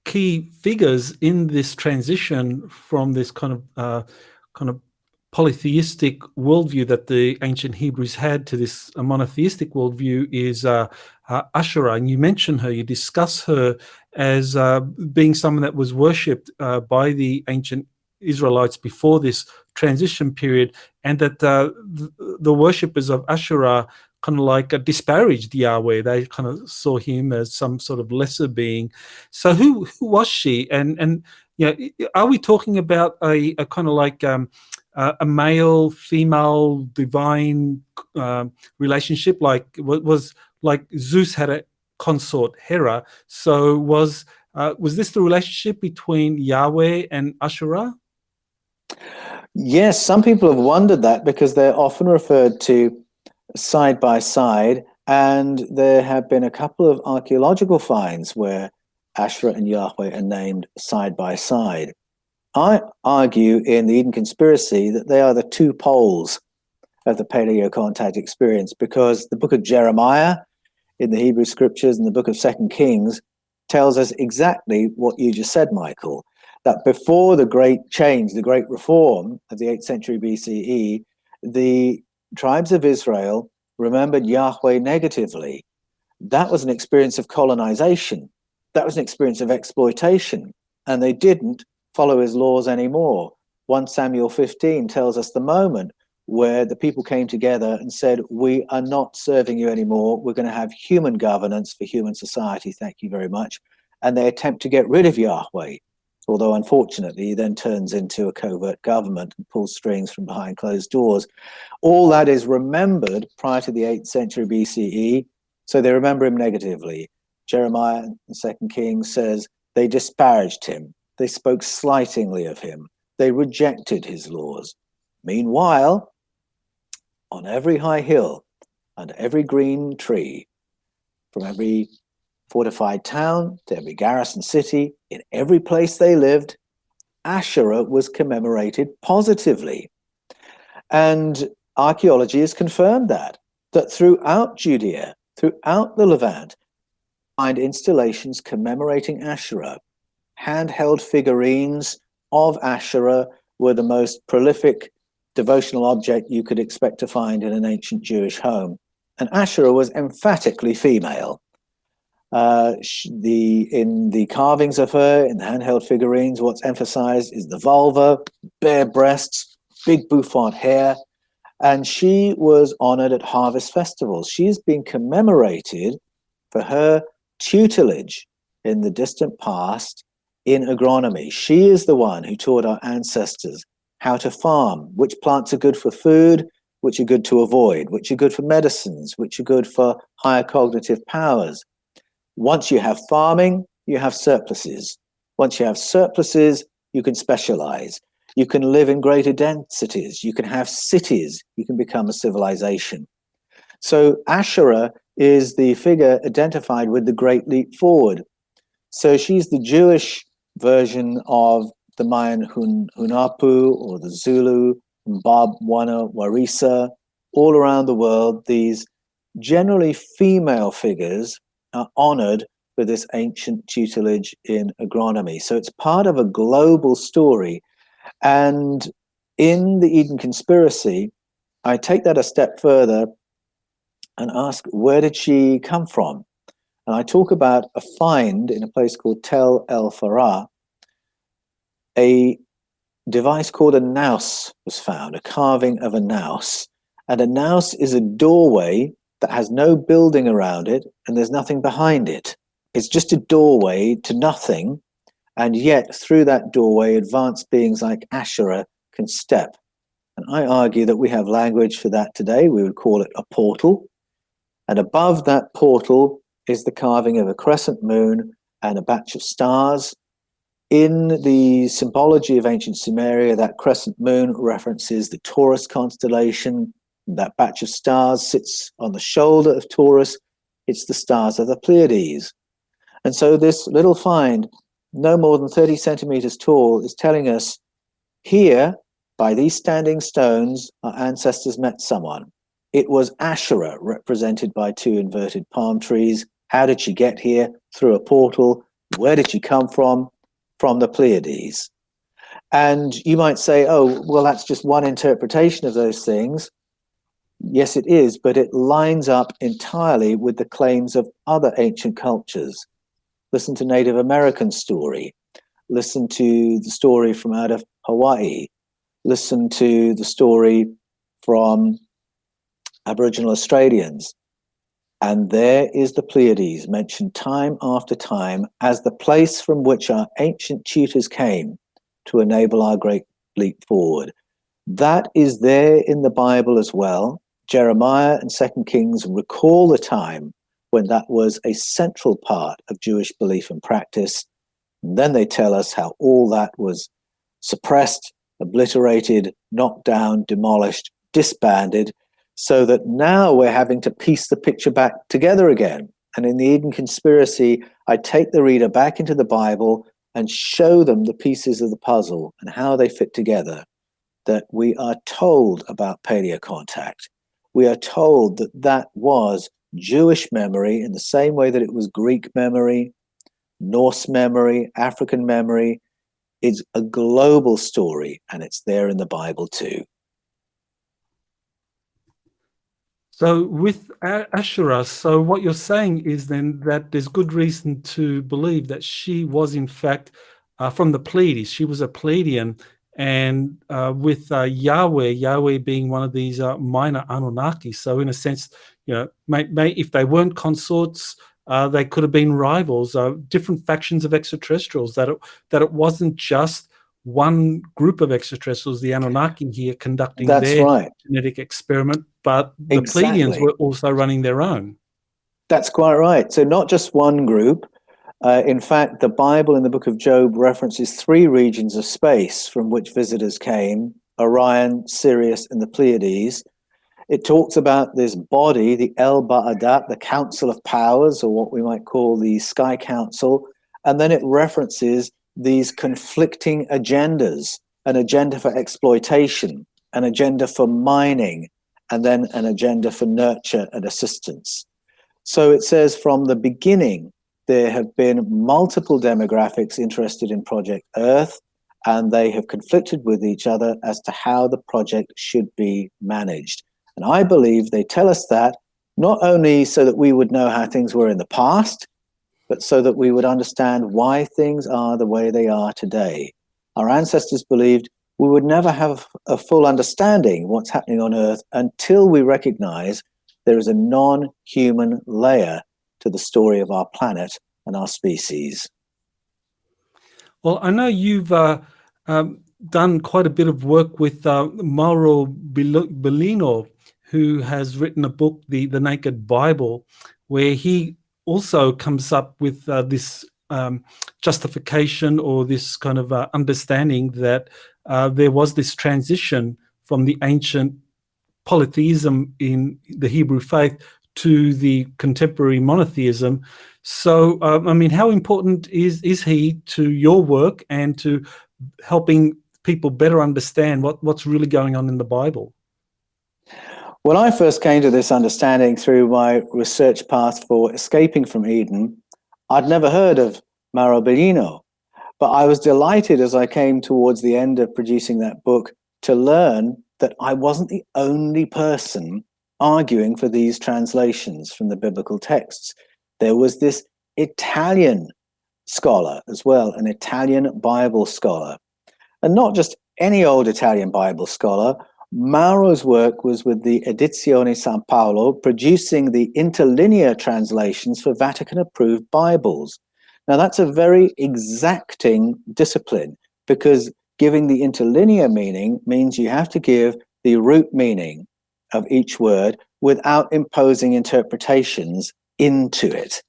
key figures in this transition from this kind of polytheistic worldview that the ancient Hebrews had to this monotheistic worldview is Asherah. And you mention her, you discuss her as being someone that was worshipped by the ancient Israelites before this transition period, and that the worshippers of Asherah kind of like disparaged Yahweh. They kind of saw him as some sort of lesser being. So who was she? And you know, are we talking about a kind of like a male female divine relationship, like was like Zeus had a consort Hera? So was this the relationship between Yahweh and Asherah? Yes, some people have wondered that, because they're often referred to side by side, and there have been a couple of archaeological finds where Asherah and Yahweh are named side by side. I argue in the Eden Conspiracy that they are the 2 poles of the paleo-contact experience, because the book of Jeremiah in the Hebrew scriptures and the book of 2 Kings tells us exactly what you just said, Michael, that before the great change, the great reform of the 8th century BCE, the tribes of Israel remembered Yahweh negatively. That was an experience of colonization. That was an experience of exploitation. And they didn't follow his laws anymore. 1 Samuel 15 tells us the moment where the people came together and said, we are not serving you anymore. We're going to have human governance for human society. Thank you very much. And they attempt to get rid of Yahweh, although unfortunately he then turns into a covert government and pulls strings from behind closed doors. All that is remembered prior to the 8th century BCE, so they remember him negatively. Jeremiah in 2 Kings says they disparaged him. They spoke slightingly of him. They rejected his laws. Meanwhile, on every high hill, under every green tree, from every fortified town to every garrison city, in every place they lived, Asherah was commemorated positively. And archaeology has confirmed that throughout Judea, throughout the Levant, find installations commemorating Asherah. Handheld figurines of Asherah were the most prolific devotional object you could expect to find in an ancient Jewish home. And Asherah was emphatically female. In the carvings of her, in the handheld figurines, what's emphasized is the vulva, bare breasts, big bouffant hair, and she was honored at harvest festivals. She's been commemorated for her tutelage in the distant past in agronomy. She is the one who taught our ancestors how to farm, which plants are good for food, which are good to avoid, which are good for medicines, which are good for higher cognitive powers. Once you have farming, you have surpluses. Once you have surpluses, you can specialize. You can live in greater densities. You can have cities. You can become a civilization. So Asherah is the figure identified with the Great Leap Forward. So she's the Jewish version of the Mayan Hunahpu or the Zulu, Mbabwana Warisa. All around the world, these generally female figures are honored with this ancient tutelage in agronomy. So it's part of a global story. And in the Eden conspiracy, I take that a step further and ask, where did she come from? And I talk about a find in a place called Tel El Farah. A device called a naus was found, a carving of a naus. And a naus is a doorway that has no building around it, and there's nothing behind it. It's just a doorway to nothing, and yet through that doorway, advanced beings like Asherah can step. And I argue that we have language for that today. We would call it a portal. And above that portal is the carving of a crescent moon and a batch of stars. In the symbology of ancient Sumeria, that crescent moon references the Taurus constellation. That batch of stars sits on the shoulder of Taurus. It's the stars of the Pleaides. And so this little find, no more than 30 centimeters tall, is telling us here, by these standing stones, our ancestors met someone. It was Asherah, represented by two inverted palm trees. How did she get here? Through a portal. Where did she come from? From the Pleaides. And you might say, oh, well, that's just one interpretation of those things. Yes, it is, but it lines up entirely with the claims of other ancient cultures. Listen to Native American story. Listen to the story from out of Hawaii. Listen to the story from Aboriginal Australians. And there is the Pleaides, mentioned time after time as the place from which our ancient tutors came to enable our great leap forward. That is there in the Bible as well. Jeremiah and 2 Kings recall the time when that was a central part of Jewish belief and practice. And then they tell us how all that was suppressed, obliterated, knocked down, demolished, disbanded, so that now we're having to piece the picture back together again. And in the Eden conspiracy, I take the reader back into the Bible and show them the pieces of the puzzle and how they fit together. That we are told about paleocontact. We are told that that was Jewish memory in the same way that it was Greek memory, Norse memory, African memory. It's a global story, and it's there in the Bible too. So with Asherah, so what you're saying is then that there's good reason to believe that she was in fact from the Pleaides. She was a Pleiadian, and with Yahweh being one of these minor Anunnaki. So in a sense, you know, if they weren't consorts, they could have been rivals, different factions of extraterrestrials. That it wasn't just one group of extraterrestrials, the Anunnaki here, conducting their genetic experiment, but the Pleiadians were also running their own. That's quite right. So not just one group. In fact, the Bible in the book of Job references 3 regions of space from which visitors came: Orion, Sirius, and the Pleiades. It talks about this body, the El Ba'adat, the Council of Powers, or what we might call the Sky Council, and then it references these conflicting agendas: an agenda for exploitation, an agenda for mining, and then an agenda for nurture and assistance. So it says from the beginning, there have been multiple demographics interested in Project Earth, and they have conflicted with each other as to how the project should be managed. And I believe they tell us that not only so that we would know how things were in the past, but so that we would understand why things are the way they are today. Our ancestors believed we would never have a full understanding of what's happening on Earth until we recognize there is a non-human layer to the story of our planet and our species. Well, I know you've done quite a bit of work with Mauro Bellino, who has written a book, The Naked Bible, where he also comes up with this justification or this kind of understanding that there was this transition from the ancient polytheism in the Hebrew faith to the contemporary monotheism. So, I mean, how important is he to your work and to helping people better understand what's really going on in the Bible? When I first came to this understanding through my research path for Escaping from Eden, I'd never heard of Mauro Bellino, but I was delighted as I came towards the end of producing that book to learn that I wasn't the only person arguing for these translations from the biblical texts. There was this Italian scholar as well, an Italian Bible scholar. And not just any old Italian Bible scholar. Mauro's work was with the Edizione San Paolo, producing the interlinear translations for Vatican-approved Bibles. Now, that's a very exacting discipline, because giving the interlinear meaning means you have to give the root meaning of each word without imposing interpretations into it.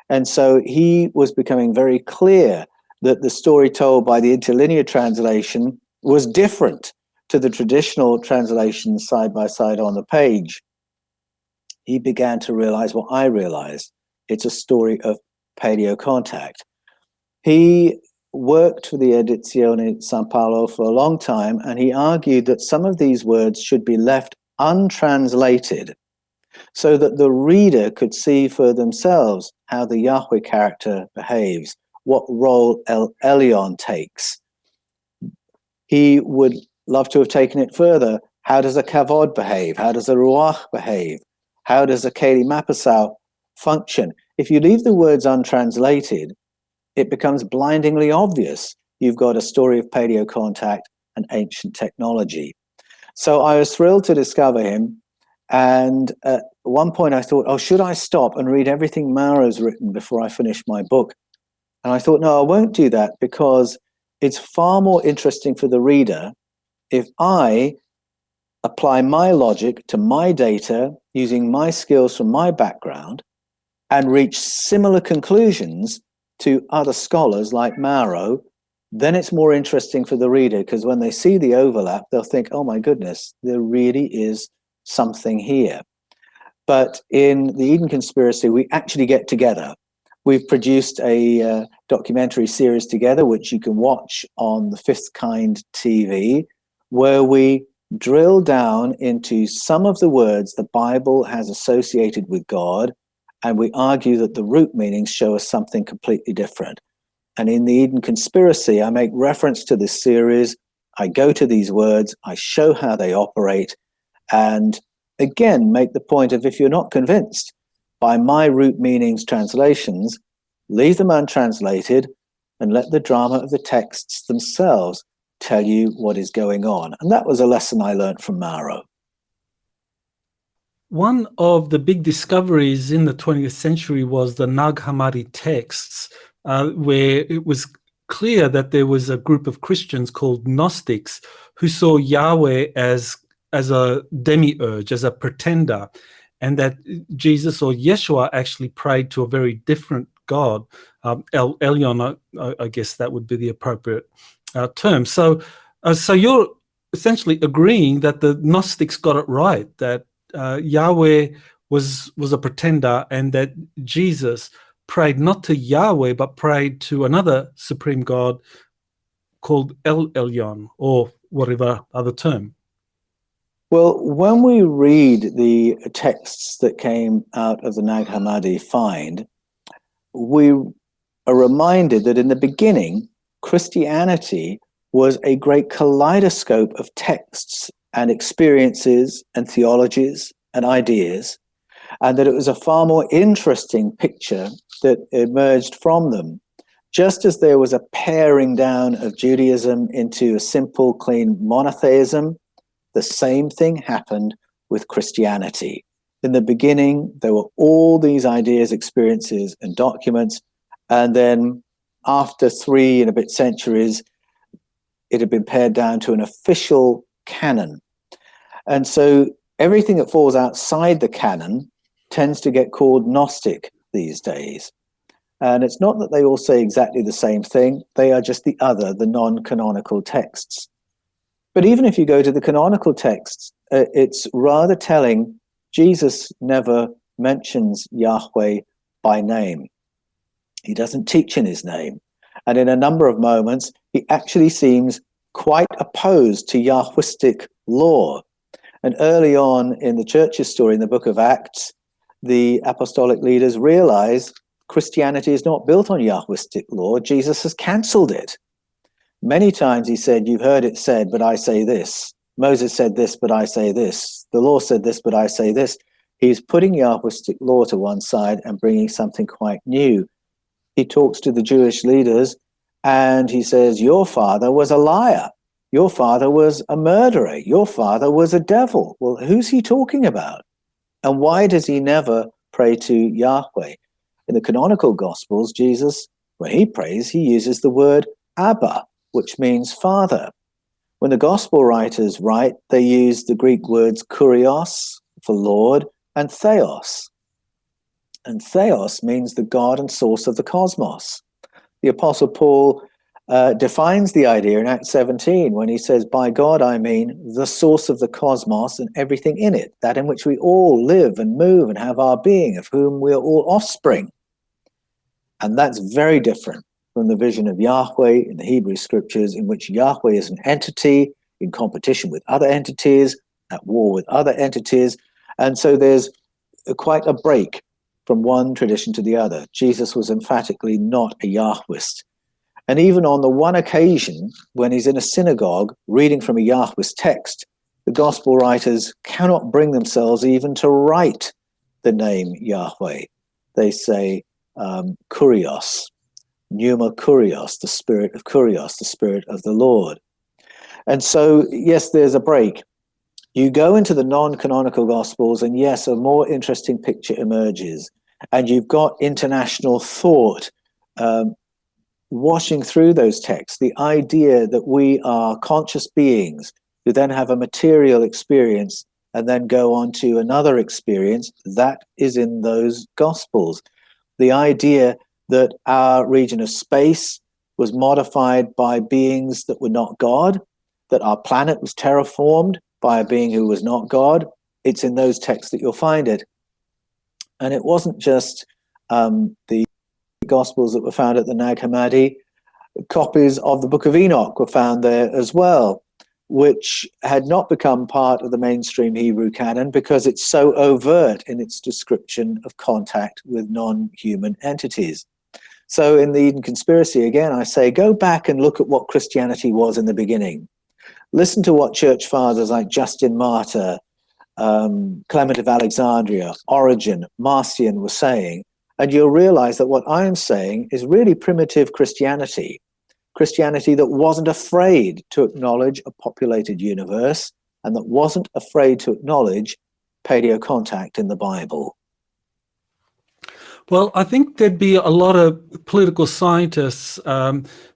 And so he was becoming very clear that the story told by the interlinear translation was different to the traditional translations side by side on the page. He began to realize what I realized. It's a story of paleo contact. He worked for the Edizione San Paolo for a long time, and he argued that some of these words should be left untranslated so that the reader could see for themselves how the Yahweh character behaves, what role El Elyon takes. He would love to have taken it further. How does a Kavod behave? How does a Ruach behave? How does a Keli Mapasau function? If you leave the words untranslated, it becomes blindingly obvious you've got a story of paleo contact and ancient technology. So I was thrilled to discover him. And at one point I thought, oh, should I stop and read everything Mauro's written before I finish my book? And I thought, no, I won't do that, because it's far more interesting for the reader if I apply my logic to my data using my skills from my background and reach similar conclusions to other scholars like Mauro. Then it's more interesting for the reader, because when they see the overlap, they'll think, oh my goodness, there really is something here. But in the Eden Conspiracy, we actually get together. We've produced a documentary series together, which you can watch on the Fifth Kind TV, where we drill down into some of the words the Bible has associated with God, and we argue that the root meanings show us something completely different. And in the Eden Conspiracy, I make reference to this series. I go to these words, I show how they operate, and again, make the point of, if you're not convinced by my root meanings translations, leave them untranslated and let the drama of the texts themselves tell you what is going on. And that was a lesson I learned from Mauro. One of the big discoveries in the 20th century was the Nag Hammadi texts, where it was clear that there was a group of Christians called Gnostics who saw Yahweh as a demiurge, as a pretender, and that Jesus or Yeshua actually prayed to a very different God, El Elyon, I guess that would be the appropriate term. So you're essentially agreeing that the Gnostics got it right, that Yahweh was a pretender, and that Jesus prayed not to Yahweh but prayed to another supreme God called El Elyon, or whatever other term. Well, when we read the texts that came out of the Nag Hammadi find, we are reminded that in the beginning, Christianity was a great kaleidoscope of texts and experiences and theologies and ideas, and that it was a far more interesting picture that emerged from them. Just as there was a paring down of Judaism into a simple, clean monotheism, the same thing happened with Christianity. In the beginning, there were all these ideas, experiences, and documents, and then after 3 and a bit centuries, it had been pared down to an official canon. And so everything that falls outside the canon tends to get called Gnostic these days. And it's not that they all say exactly the same thing. They are just the other, the non-canonical texts. But even if you go to the canonical texts, it's rather telling. Jesus never mentions Yahweh by name. He doesn't teach in his name. And in a number of moments, he actually seems quite opposed to Yahwistic law. And early on in the church's story, in the book of Acts, the apostolic leaders realize Christianity is not built on Yahwistic law. Jesus has cancelled it. Many times he said, you've heard it said, but I say this. Moses said this, but I say this. The law said this, but I say this. He's putting Yahwistic law to one side and bringing something quite new. He talks to the Jewish leaders and he says, your father was a liar. Your father was a murderer. Your father was a devil. Well, who's he talking about? And why does he never pray to Yahweh? In the canonical Gospels, Jesus, when he prays, he uses the word Abba, which means father. When the Gospel writers write, they use the Greek words kurios for Lord and theos. And theos means the God and source of the cosmos. The Apostle Paul defines the idea in Acts 17 when he says, by God I mean the source of the cosmos and everything in it, that in which we all live and move and have our being, of whom we are all offspring. And that's very different from the vision of Yahweh in the Hebrew scriptures, in which Yahweh is an entity in competition with other entities, at war with other entities. And so there's quite a break from one tradition to the other. Jesus was emphatically not a Yahwist. And even on the one occasion when he's in a synagogue reading from a Yahwist text, the gospel writers cannot bring themselves even to write the name Yahweh. They say kurios, pneuma kurios, the spirit of kurios, the spirit of the Lord. And so, yes, there's a break. You go into the non-canonical Gospels, and yes, a more interesting picture emerges. And you've got international thought washing through those texts. The idea that we are conscious beings who then have a material experience and then go on to another experience, that is in those Gospels. The idea that our region of space was modified by beings that were not God, that our planet was terraformed by a being who was not God, it's in those texts that you'll find it. And it wasn't just the Gospels that were found at the Nag Hammadi. Copies of the Book of Enoch were found there as well, which had not become part of the mainstream Hebrew canon because it's so overt in its description of contact with non-human entities. So in the Eden Conspiracy, again, I say, go back and look at what Christianity was in the beginning. Listen to what church fathers like Justin Martyr, Clement of Alexandria, Origen, Marcion were saying, and you'll realize that what I'm saying is really primitive Christianity, Christianity that wasn't afraid to acknowledge a populated universe and that wasn't afraid to acknowledge paleo-contact in the Bible. Well, I think there'd be a lot of political scientists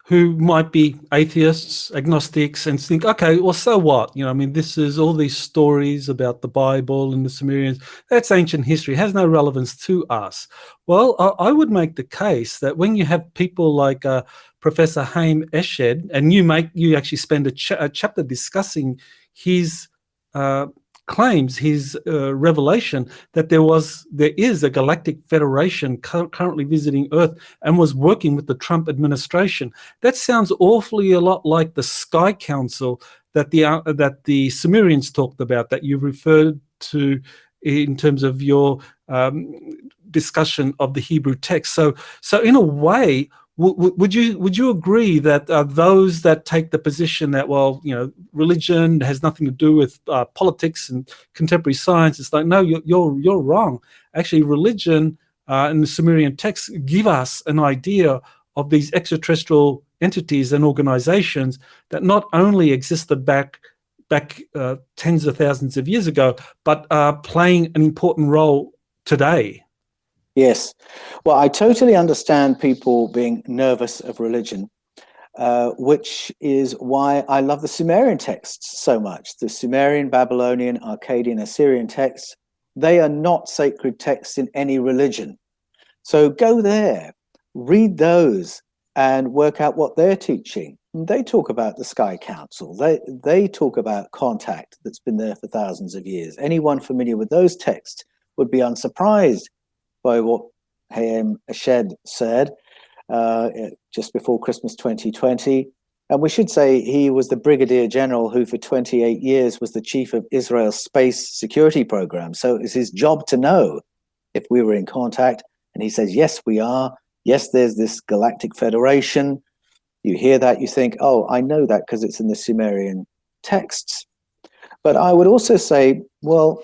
who might be atheists, agnostics, and think, okay, well, so what? You know, I mean, this is all these stories about the Bible and the Sumerians. That's ancient history. It has no relevance to us. Well, I would make the case that when you have people like Professor Haim Eshed, and you actually spend a chapter discussing his claims, his revelation that there is a galactic federation currently visiting Earth and was working with the Trump administration. That sounds awfully a lot like the Sky Council that the Sumerians talked about, that you referred to in terms of your discussion of the Hebrew text. So in a way, Would you agree that those that take the position that, well, religion has nothing to do with politics and contemporary science, it's like, no, you're wrong. Actually, religion and the Sumerian texts give us an idea of these extraterrestrial entities and organizations that not only existed back tens of thousands of years ago, but are playing an important role today. Yes. Well, I totally understand people being nervous of religion, which is why I love the Sumerian texts so much. The Sumerian, Babylonian, Akkadian, Assyrian texts, they are not sacred texts in any religion. So go there, read those, and work out what they're teaching. They talk about the Sky Council. They talk about contact that's been there for thousands of years. Anyone familiar with those texts would be unsurprised by what Hayam Ashed said just before Christmas 2020. And we should say he was the Brigadier General who for 28 years was the chief of Israel's space security program. So it's his job to know if we were in contact. And he says, yes, we are. Yes, there's this galactic federation. You hear that, you think, oh, I know that because it's in the Sumerian texts. But I would also say, well,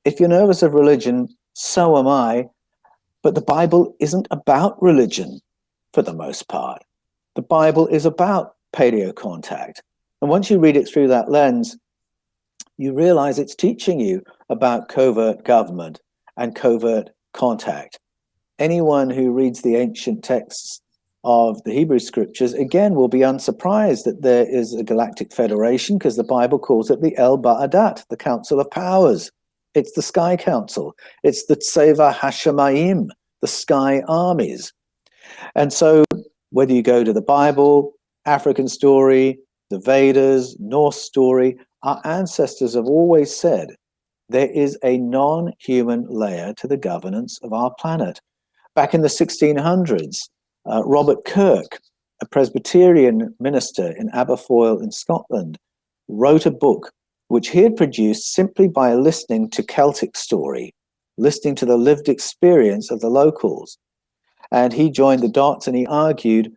if you're nervous of religion, so am I. But the Bible isn't about religion for the most part. The Bible is about paleo-contact. And once you read it through that lens, you realize it's teaching you about covert government and covert contact. Anyone who reads the ancient texts of the Hebrew scriptures, again, will be unsurprised that there is a galactic federation, because the Bible calls it the El Ba'adat, the Council of Powers. It's the Sky Council. It's the Tseva Hashemayim, the Sky Armies. And so whether you go to the Bible, African story, the Vedas, Norse story, our ancestors have always said there is a non-human layer to the governance of our planet. Back in the 1600s, Robert Kirk, a Presbyterian minister in Aberfoyle in Scotland, wrote a book which he had produced simply by listening to Celtic story, listening to the lived experience of the locals. And he joined the dots and he argued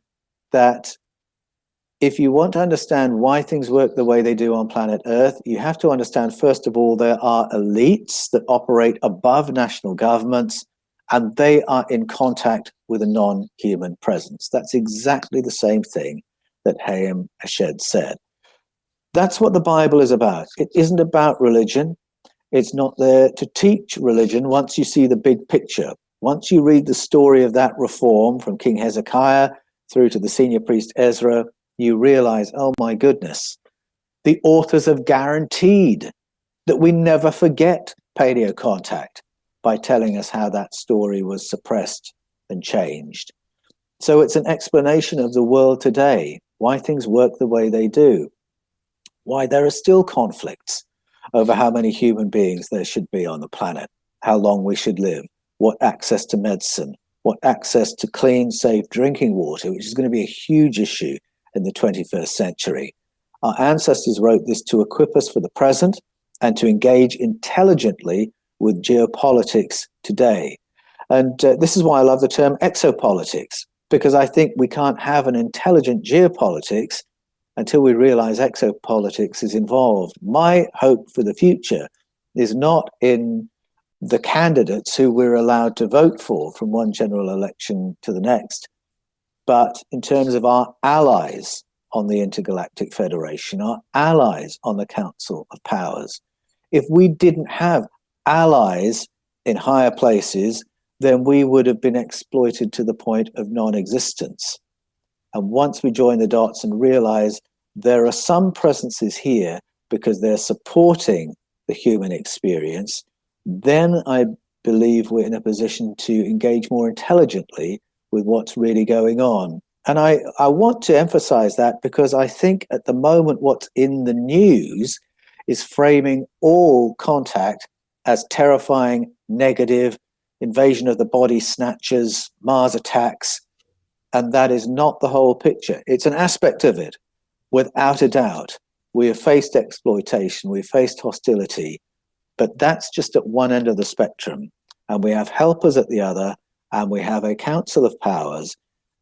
that if you want to understand why things work the way they do on planet Earth, you have to understand, first of all, there are elites that operate above national governments, and they are in contact with a non-human presence. That's exactly the same thing that Hayam Ashed said. That's what the Bible is about. It isn't about religion. It's not there to teach religion once you see the big picture. Once you read the story of that reform from King Hezekiah through to the senior priest Ezra, you realize, oh my goodness, the authors have guaranteed that we never forget paleo contact by telling us how that story was suppressed and changed. So it's an explanation of the world today, why things work the way they do, why there are still conflicts over how many human beings there should be on the planet, how long we should live, what access to medicine, what access to clean, safe drinking water, which is going to be a huge issue in the 21st century. Our ancestors wrote this to equip us for the present and to engage intelligently with geopolitics today. And this is why I love the term exopolitics, because I think we can't have an intelligent geopolitics until we realize exopolitics is involved. My hope for the future is not in the candidates who we're allowed to vote for from one general election to the next, but in terms of our allies on the Intergalactic Federation, our allies on the Council of Powers. If we didn't have allies in higher places, then we would have been exploited to the point of non-existence. And once we join the dots and realize there are some presences here because they're supporting the human experience, then I believe we're in a position to engage more intelligently with what's really going on. And I want to emphasize that because I think at the moment what's in the news is framing all contact as terrifying, negative, invasion of the body snatchers, Mars attacks, and that is not the whole picture. It's an aspect of it, without a doubt. We have faced exploitation, we've faced hostility, but that's just at one end of the spectrum. And we have helpers at the other, and we have a council of powers.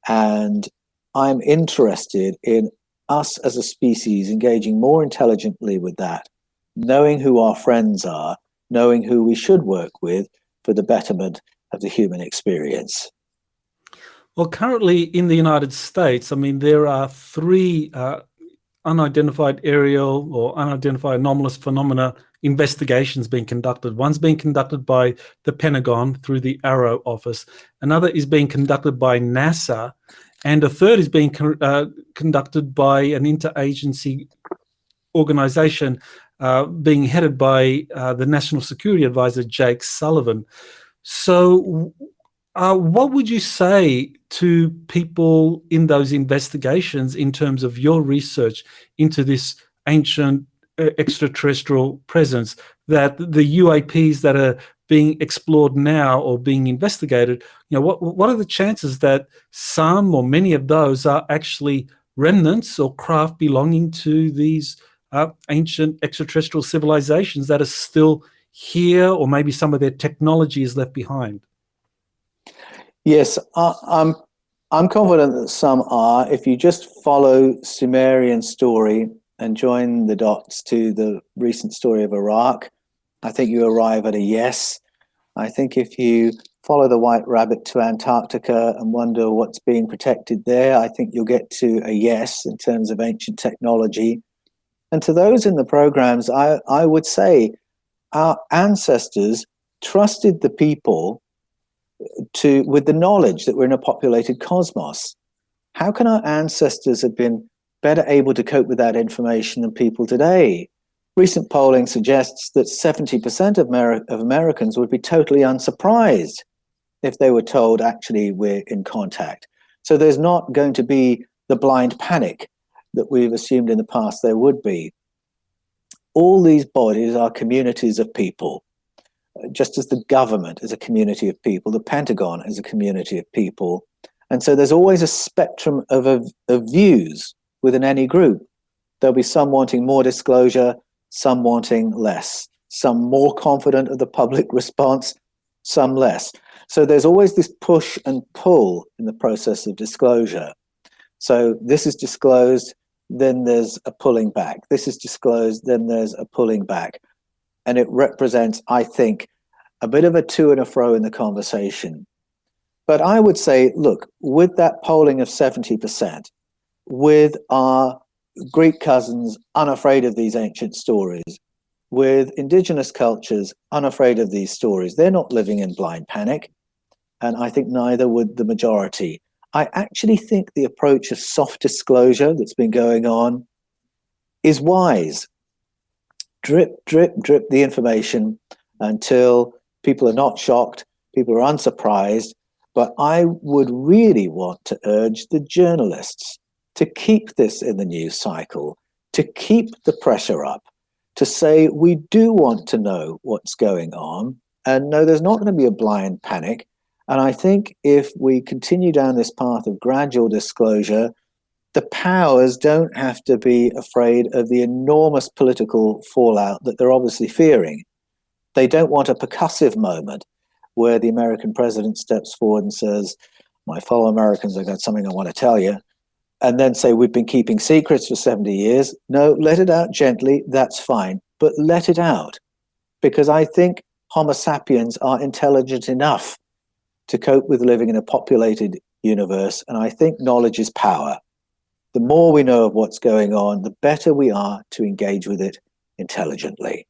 And I'm interested in us as a species engaging more intelligently with that, knowing who our friends are, knowing who we should work with for the betterment of the human experience. Well, currently in the United States, I mean, there are three unidentified aerial or unidentified anomalous phenomena investigations being conducted. One's being conducted by the Pentagon through the Arrow office. Another is being conducted by NASA. And a third is being conducted by an interagency organization being headed by the National Security Advisor, Jake Sullivan. So what would you say to people in those investigations in terms of your research into this ancient extraterrestrial presence, that the UAPs that are being explored now or being investigated, what are the chances that some or many of those are actually remnants or craft belonging to these ancient extraterrestrial civilizations that are still here, or maybe some of their technology is left behind? Yes, I'm confident that some are. If you just follow Sumerian story and join the dots to the recent story of Iraq, I think you arrive at a yes. I think if you follow the White Rabbit to Antarctica and wonder what's being protected there, I think you'll get to a yes in terms of ancient technology. And to those in the programs, I would say our ancestors trusted the people with the knowledge that we're in a populated cosmos. How can our ancestors have been better able to cope with that information than people today? Recent polling suggests that 70% of Americans would be totally unsurprised if they were told, actually, we're in contact. So there's not going to be the blind panic that we've assumed in the past there would be. All these bodies are communities of people. Just as the government is a community of people, the Pentagon is a community of people. And so there's always a spectrum of views within any group. There'll be some wanting more disclosure, some wanting less, some more confident of the public response, some less. So there's always this push and pull in the process of disclosure. So this is disclosed, then there's a pulling back. This is disclosed, then there's a pulling back. And it represents, I think, a bit of a to and a fro in the conversation. But I would say, look, with that polling of 70%, with our Greek cousins unafraid of these ancient stories, with indigenous cultures unafraid of these stories, they're not living in blind panic. And I think neither would the majority. I actually think the approach of soft disclosure that's been going on is wise. Drip, drip, drip the information until people are not shocked, people are unsurprised. But I would really want to urge the journalists to keep this in the news cycle, to keep the pressure up, to say we do want to know what's going on. And no, there's not going to be a blind panic. And I think if we continue down this path of gradual disclosure, the powers don't have to be afraid of the enormous political fallout that they're obviously fearing. They don't want a percussive moment where the American president steps forward and says, my fellow Americans, I've got something I want to tell you, and then say, we've been keeping secrets for 70 years. No, let it out gently, that's fine, but let it out. Because I think Homo sapiens are intelligent enough to cope with living in a populated universe, and I think knowledge is power. The more we know of what's going on, the better we are to engage with it intelligently.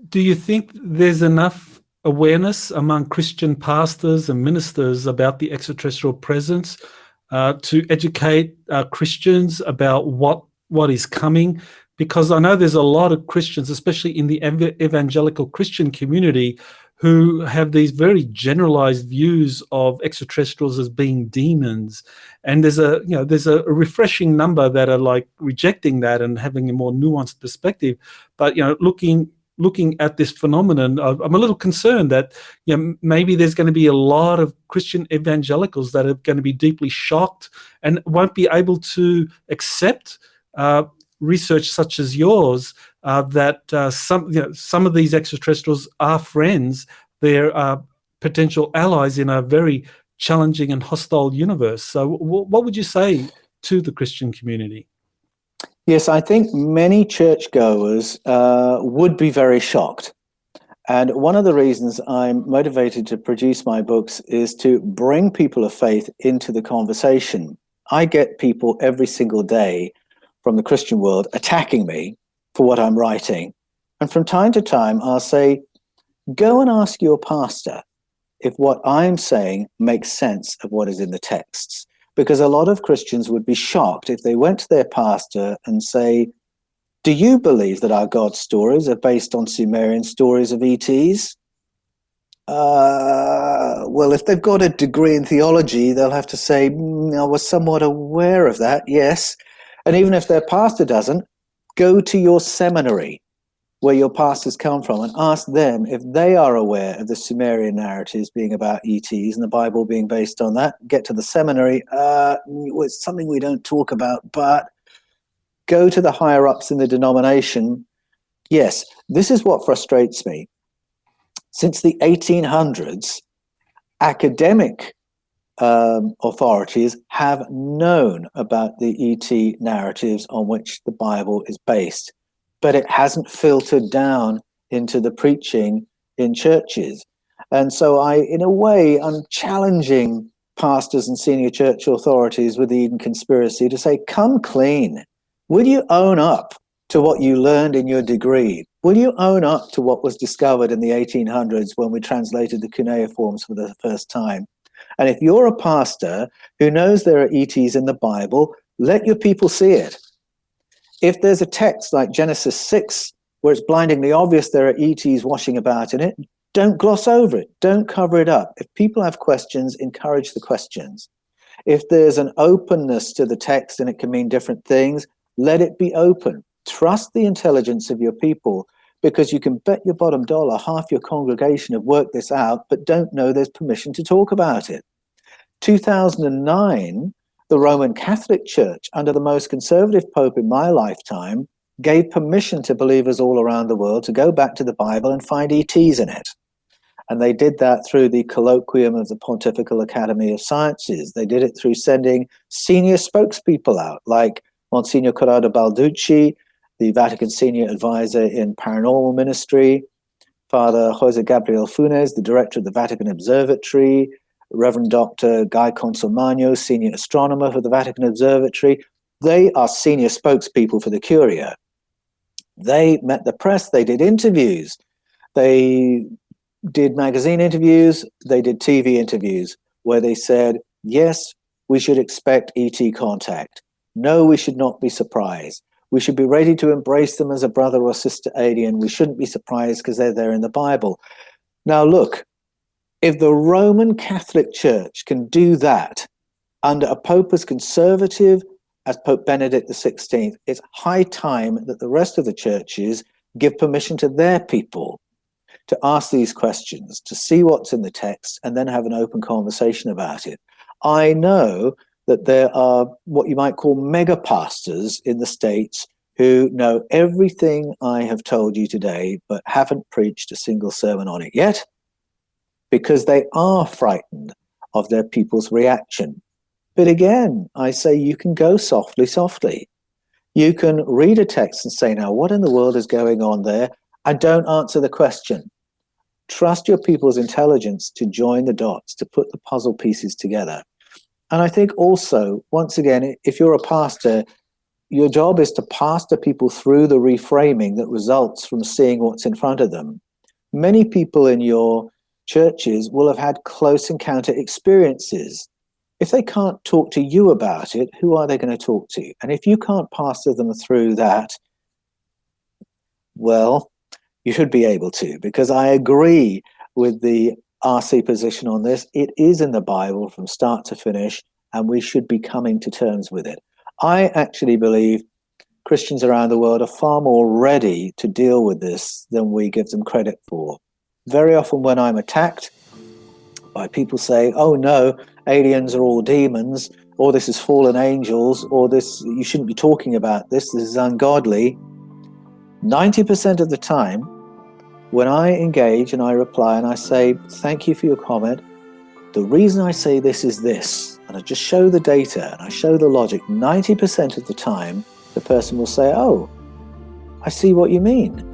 Do you think there's enough awareness among Christian pastors and ministers about the extraterrestrial presence to educate Christians about what is coming? Because I know there's a lot of Christians, especially in the evangelical Christian community, who have these very generalized views of extraterrestrials as being demons. And there's a refreshing number that are like rejecting that and having a more nuanced perspective. But looking at this phenomenon, I'm a little concerned that maybe there's going to be a lot of Christian evangelicals that are going to be deeply shocked and won't be able to accept research such as yours, that some of these extraterrestrials are friends, they're potential allies in a very challenging and hostile universe. So what would you say to the Christian community? Yes, I think many churchgoers would be very shocked. And one of the reasons I'm motivated to produce my books is to bring people of faith into the conversation. I get people every single day from the Christian world attacking me for what I'm writing. And from time to time, I'll say, go and ask your pastor if what I'm saying makes sense of what is in the texts. Because a lot of Christians would be shocked if they went to their pastor and say, do you believe that our God stories are based on Sumerian stories of ETs? Well, if they've got a degree in theology, they'll have to say, I was somewhat aware of that, yes. And even if their pastor doesn't, go to your seminary where your pastors come from and ask them if they are aware of the Sumerian narratives being about ETs and the Bible being based on that. Get to the seminary. It's something we don't talk about, but go to the higher ups in the denomination. Yes, this is what frustrates me. Since the 1800s, academic authorities have known about the ET narratives on which the Bible is based, but it hasn't filtered down into the preaching in churches. And so in a way, I'm challenging pastors and senior church authorities with the Eden conspiracy to say, come clean. Will you own up to what you learned in your degree? Will you own up to what was discovered in the 1800s when we translated the cuneiforms for the first time? And if you're a pastor who knows there are ETs in the Bible, let your people see it. If there's a text like Genesis 6, where it's blindingly obvious there are ETs washing about in it, don't gloss over it. Don't cover it up. If people have questions, encourage the questions. If there's an openness to the text and it can mean different things, let it be open. Trust the intelligence of your people, because you can bet your bottom dollar half your congregation have worked this out, but don't know there's permission to talk about it. 2009, the Roman Catholic Church, under the most conservative pope in my lifetime, gave permission to believers all around the world to go back to the Bible and find ETs in it. And they did that through the colloquium of the Pontifical Academy of Sciences. They did it through sending senior spokespeople out, like Monsignor Corrado Balducci, the Vatican senior advisor in paranormal ministry, Father Jose Gabriel Funes, the director of the Vatican Observatory, Reverend Dr. Guy Consolmagno, senior astronomer for the Vatican Observatory. They are senior spokespeople for the Curia. They met the press, they did interviews, they did magazine interviews, they did TV interviews, where they said, yes, we should expect ET contact. No, we should not be surprised. We should be ready to embrace them as a brother or sister alien. We shouldn't be surprised because they're there in the Bible. Now look, if the Roman Catholic Church can do that under a pope as conservative as Pope Benedict XVI, it's high time that the rest of the churches give permission to their people to ask these questions, to see what's in the text, and then have an open conversation about it. I know that there are what you might call mega pastors in the States who know everything I have told you today, but haven't preached a single sermon on it yet, because they are frightened of their people's reaction. But again, I say you can go softly, softly. You can read a text and say, now, what in the world is going on there? And don't answer the question. Trust your people's intelligence to join the dots, to put the puzzle pieces together. And I think also, once again, if you're a pastor, your job is to pastor people through the reframing that results from seeing what's in front of them. Many people in your churches will have had close encounter experiences. If they can't talk to you about it, who are they going to talk to? And if you can't pastor them through that, well, you should be able to, because I agree with the RC position on this. It is in the Bible from start to finish, and we should be coming to terms with it. I actually believe Christians around the world are far more ready to deal with this than we give them credit for. Very often when I'm attacked by people saying, oh no, aliens are all demons, or this is fallen angels, or this, you shouldn't be talking about this is ungodly, 90% of the time, when I engage and I reply and I say, thank you for your comment, the reason I say this is this, and I just show the data and I show the logic, 90% of the time, the person will say, oh, I see what you mean.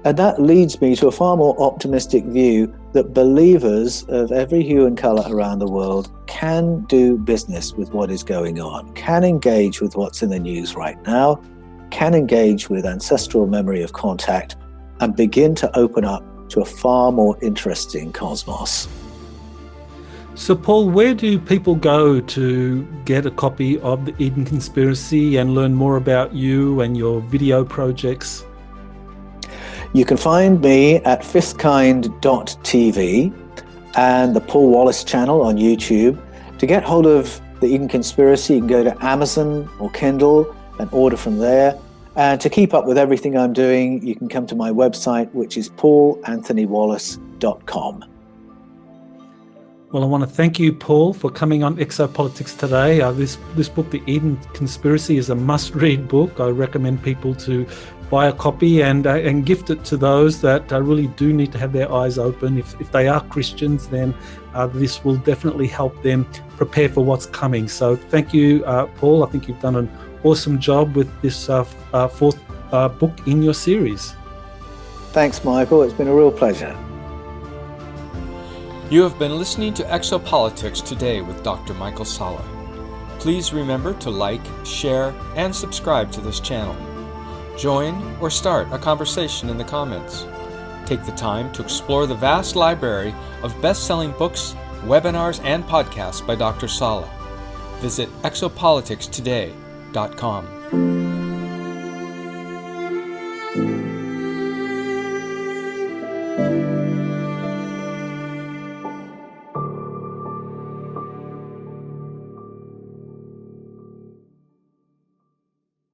And that leads me to a far more optimistic view that believers of every hue and colour around the world can do business with what is going on, can engage with what's in the news right now, can engage with ancestral memory of contact, and begin to open up to a far more interesting cosmos. So, Paul, where do people go to get a copy of the Eden Conspiracy and learn more about you and your video projects? You can find me at fifthkind.tv and the Paul Wallis channel on YouTube. To get hold of the Eden Conspiracy, you can go to Amazon or Kindle and order from there. And to keep up with everything I'm doing, you can come to my website, which is paulanthonywallis.com. Well, I want to thank you, Paul, for coming on Exopolitics today. This book, The Eden Conspiracy, is a must-read book. I recommend people to buy a copy and gift it to those that really do need to have their eyes open. If they are Christians, then this will definitely help them prepare for what's coming. So thank you, Paul. I think you've done an awesome job with this fourth book in your series. Thanks, Michael. It's been a real pleasure. You have been listening to Exopolitics today with Dr. Michael Salla. Please remember to like, share, and subscribe to this channel. Join or start a conversation in the comments. Take the time to explore the vast library of best-selling books, webinars, and podcasts by Dr. Salla. Visit exopoliticstoday.com.